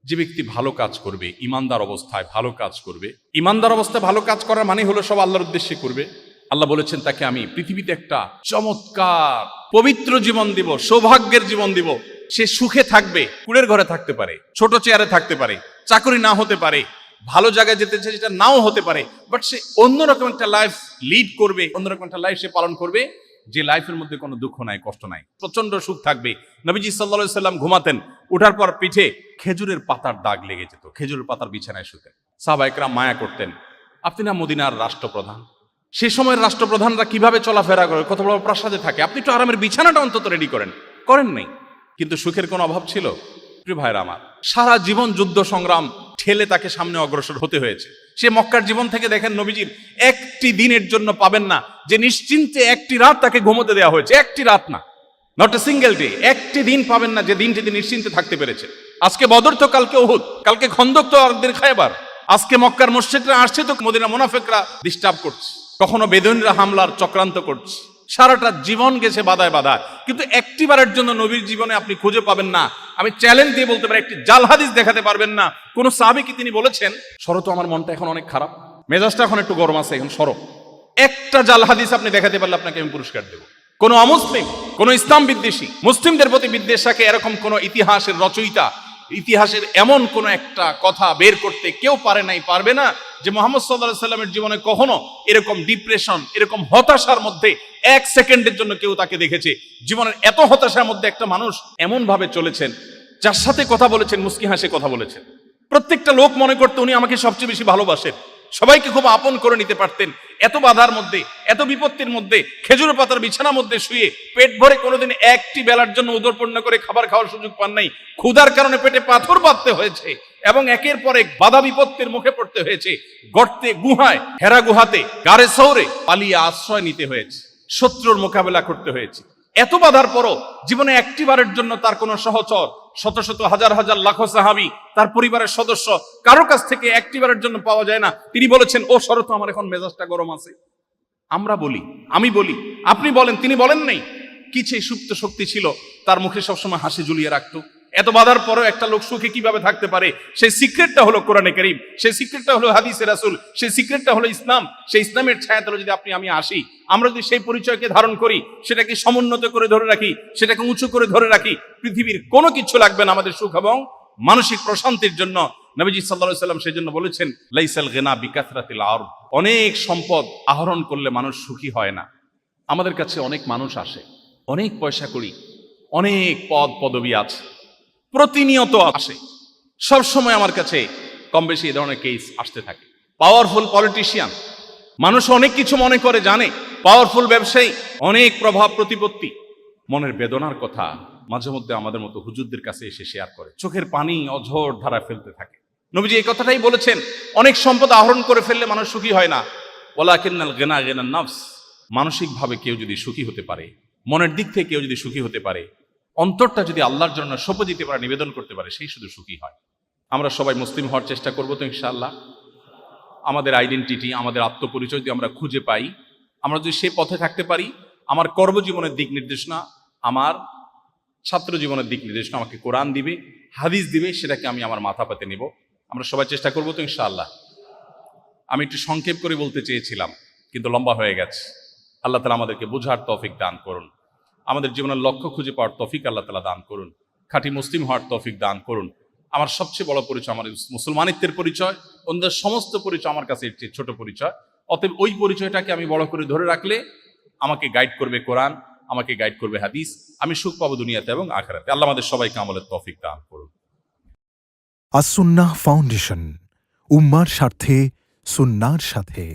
যে ব্যক্তি ভালো কাজ করবে, ইমানদার অবস্থায় ভালো কাজ করবে, ইমানদার অবস্থায় ভালো কাজ করার মানে হলো সব আল্লাহর উদ্দেশ্যে করবে। আল্লাহ বলেছেন তাকে আমি পৃথিবীতে একটা চমৎকার পবিত্র জীবন দিব, সৌভাগ্যের জীবন দিব। সে সুখে থাকবে, কুড়ের ঘরে থাকতে পারে, ছোট চেয়ারে থাকতে পারে, চাকরি না হতে পারে, ভালো জায়গায় যেতে চায় যেটা নাও হতে পারে, বাট সে অন্যরকম একটা লাইফ লিড করবে, অন্যরকম একটা লাইফ সে পালন করবে, যে লাইফের মধ্যে কোনো দুঃখ নাই, কষ্ট নাই, প্রচন্ড সুখ থাকবে। নবীজি সাল্লাল্লাহু আলাইহি সাল্লাম ঘুমাতেন, ওঠার পর পিঠে খেজুরের পাতার দাগ লেগে যেত, খেজুরের পাতার বিছানায় শুতেন। সাহাবায়ে কেরাম মায়া করতেন। আপনি না মদিনার রাষ্ট্রপ্রধান, সে সময়ের রাষ্ট্রপ্রধানরা কিভাবে চলাফেরা করে, কত বড় প্রাসাদে থাকে, আপনি একটু আরামের বিছানাটা অন্তত রেডি করেন নাই। কিন্তু সুখের কোনো অভাব ছিল? প্রিয় ভাইরা আমার, সারা জীবন যুদ্ধ সংগ্রাম ঠেলে তাকে সামনে অগ্রসর হতে হয়েছে। সে মক্কার জীবন থেকে দেখেন নবীজির একটি দিনের জন্য পাবেন না যে নিশ্চিন্তে একটি রাত তাকে ঘুমোতে দেওয়া হয়েছে, একটি রাত না, নট এ সিঙ্গেল ডে, একটি দিন পাবেন না যে দিনটি তিনি নিশ্চিন্তে থাকতে পেরেছে। আজকে বদর তো কালকে উহুদ, কালকে খন্দক তো একদিন খায়বার, আজকে মক্কার মসজিদরা আসছে তো মদিনা মুনাফিকরা ডিস্টার্ব করছে, কখনো বেদুইনরা হামলার চক্রান্ত করছে, সারাটা জীবন গেছে বাধায় বাধায়, কিন্তু একটিবারের জন্য নবীর জীবনে আপনি খুঁজে পাবেন না, আমি চ্যালেঞ্জ দিয়ে বলতে পারি একটি জাল হাদিস দেখাতে পারবেন না কোন সাহাবী কি তিনি বলেছেন সরো তো আমার মনটা এখন অনেক খারাপ, মেজাজটা এখন একটু গরম আছে, এখন সরো। একটা জাল হাদিস আপনি দেখাতে পারলে আপনাকে আমি পুরস্কার দেব। কোন অমুসলিম, কোন ইসলাম বিদ্বেষী, মুসলিমদের প্রতি বিদ্বেষাকে এরকম কোন ইতিহাসের রচয়িতা, ইতিহাসের এমন কোন একটা কথা বের করতে কেউ পারে নাই, পারবে না যে মুহাম্মদ সাল্লাল্লাহু আলাইহি সাল্লামের জীবনে কখনো এরকম ডিপ্রেশন, এরকম হতাশার মধ্যে এক সেকেন্ডের জন্য কেউ তাকে দেখেছে। জীবনের এত হতাশার মধ্যে একটা মানুষ এমন ভাবে চলেছেন, যার সাথে কথা বলেছেন মুস্কি হাসে কথা বলেছেন, প্রত্যেকটা লোক মনে করতে উনি আমাকে সবচেয়ে বেশি ভালোবাসেন, সবাইকে খুব আপন করে নিতে পারতেন। এত বাধার মধ্যে, এত বিপত্তির মধ্যে, খেজুর পাতার বিছানার মধ্যে শুয়ে পেট ভরে কোনোদিন একটি বেলার জন্য উদরপূর্ণ করে খাবার খাওয়ার সুযোগ পান নাই, ক্ষুধার কারণে পেটে পাথর বাঁধতে হয়েছে এবং একের পর এক বাধা বিপত্তির মুখে পড়তে হয়েছে, গর্তে, গুহায়, হেরা গুহাতে, গারে সৌরে পালিয়ে আশ্রয় নিতে হয়েছে, শত্রুর মোকাবেলা করতে হয়েছে। এত বাধার পরও জীবনে একটিবারের জন্য তার কোনো সহচর, শত শত হাজার হাজার লাখো সাহাবী, তার পরিবারের সদস্য কারোর কাছ থেকে একটিবারের জন্য পাওয়া যায় না তিনি বলেছেন ও শরত আমার এখন মেজাজটা গরম আছে। আমরা বলি, আমি বলি, আপনি বলেন, তিনি বলেন নাই। কি সেই সুপ্ত শক্তি ছিল তার মুখে সবসময় হাসি ঝুলিয়ে রাখতো? এত বাধার পরেও একটা লোক সুখে কিভাবে থাকতে পারে? সেই সিক্রেটটা হলো কোরআনে কারীম, সেই সিক্রেটটা হলো হাদিসে রাসূল, সেই সিক্রেটটা হলো ইসলাম। সেই ইসলামের ছায়াতলে যদি আমি আসি, আমরা যদি সেই পরিচয়কে ধারণ করি, সেটাকে সমুন্নত করে ধরে রাখি, সেটাকে উঁচু করে ধরে রাখি, পৃথিবীর কোনো কিছু লাগবে না আমাদের সুখ এবং মানসিক প্রশান্তির জন্য। নবীজি সাল্লাল্লাহু আলাইহি সাল্লাম সেই জন্য বলেছেন লাইসাল গিনা বিকাসরাতিল আরদ, অনেক সম্পদ আহরণ করলে মানুষ সুখী হয় না। আমাদের কাছে অনেক মানুষ আসে, অনেক পয়সা করি, অনেক পদ পদবি আছে, প্রতিনিয়ত আসে, সব সময় আমার কাছে কম বেশি এই ধরনের কেস আসতে থাকে। পাওয়ারফুল পলিটিশিয়ান, মানুষ অনেক কিছু মনে করে জানে, পাওয়ারফুল ব্যবসায়ী, অনেক প্রভাব প্রতিপত্তি, মনের বেদনার কথা মাঝে মধ্যে আমাদের মতো হুজুরদের কাছে এসে শেয়ার করে, চোখের পানি অঝোর ধারা ফেলতে থাকে। নবীজি এই কথাটাই বলেছেন, অনেক সম্পদ আহরণ করে ফেললে মানুষ সুখী হয় না। ওয়ালাকিন্নাল গিনা গিনান নফস, মানসিকভাবে কেউ যদি সুখী হতে পারে, মনের দিক থেকে কেউ যদি সুখী হতে পারে, অন্তরটা যদি আল্লাহর জন্য সঁপে দিতে পারে, নিবেদন করতে পারে, সেই শুধু সুখী হয়। আমরা সবাই মুসলিম হওয়ার চেষ্টা করবো তো ইনশাআল্লাহ। আমাদের আইডেন্টিটি, আমাদের আত্মপরিচয় যদি আমরা খুঁজে পাই, আমরা যদি সে পথে থাকতে পারি, আমার কর্মজীবনের দিক নির্দেশনা, আমার ছাত্র জীবনের দিক নির্দেশনা আমাকে কোরআন দিবে, হাদিস দিবে, সেটাকে আমি আমার মাথা পেতে নেব। আমরা সবাই চেষ্টা করবো তো ইনশাআল্লাহ। আমি একটু সংক্ষেপ করে বলতে চেয়েছিলাম, কিন্তু লম্বা হয়ে গেছে। আল্লাহ তাআলা আমাদেরকে বোঝার তৌফিক দান করুন, আমাদের জীবনের লক্ষ্য খুঁজে পাওয়ার তৌফিক আল্লাহ তাআলা দান করুন, খাঁটি মুসলিম হওয়ার তৌফিক দান করুন। আমার সবচেয়ে বড় পরিচয় আমার মুসলমানিত্বের পরিচয়, অন্যদের সমস্ত পরিচয় আমার কাছে একটি ছোট পরিচয়। অতএব ওই পরিচয়টাকে আমি বড় করে ধরে রাখলে আমাকে গাইড করবে কোরআন, আমাকে গাইড করবে হাদিস, আমি সুখ পাবো দুনিয়াতে এবং আখিরাতে। আল্লাহ আমাদের সবাইকে আমলের তৌফিক দান করুন। আস-সুন্নাহ ফাউন্ডেশন, উম্মার স্বার্থে সুন্নাহর সাথে।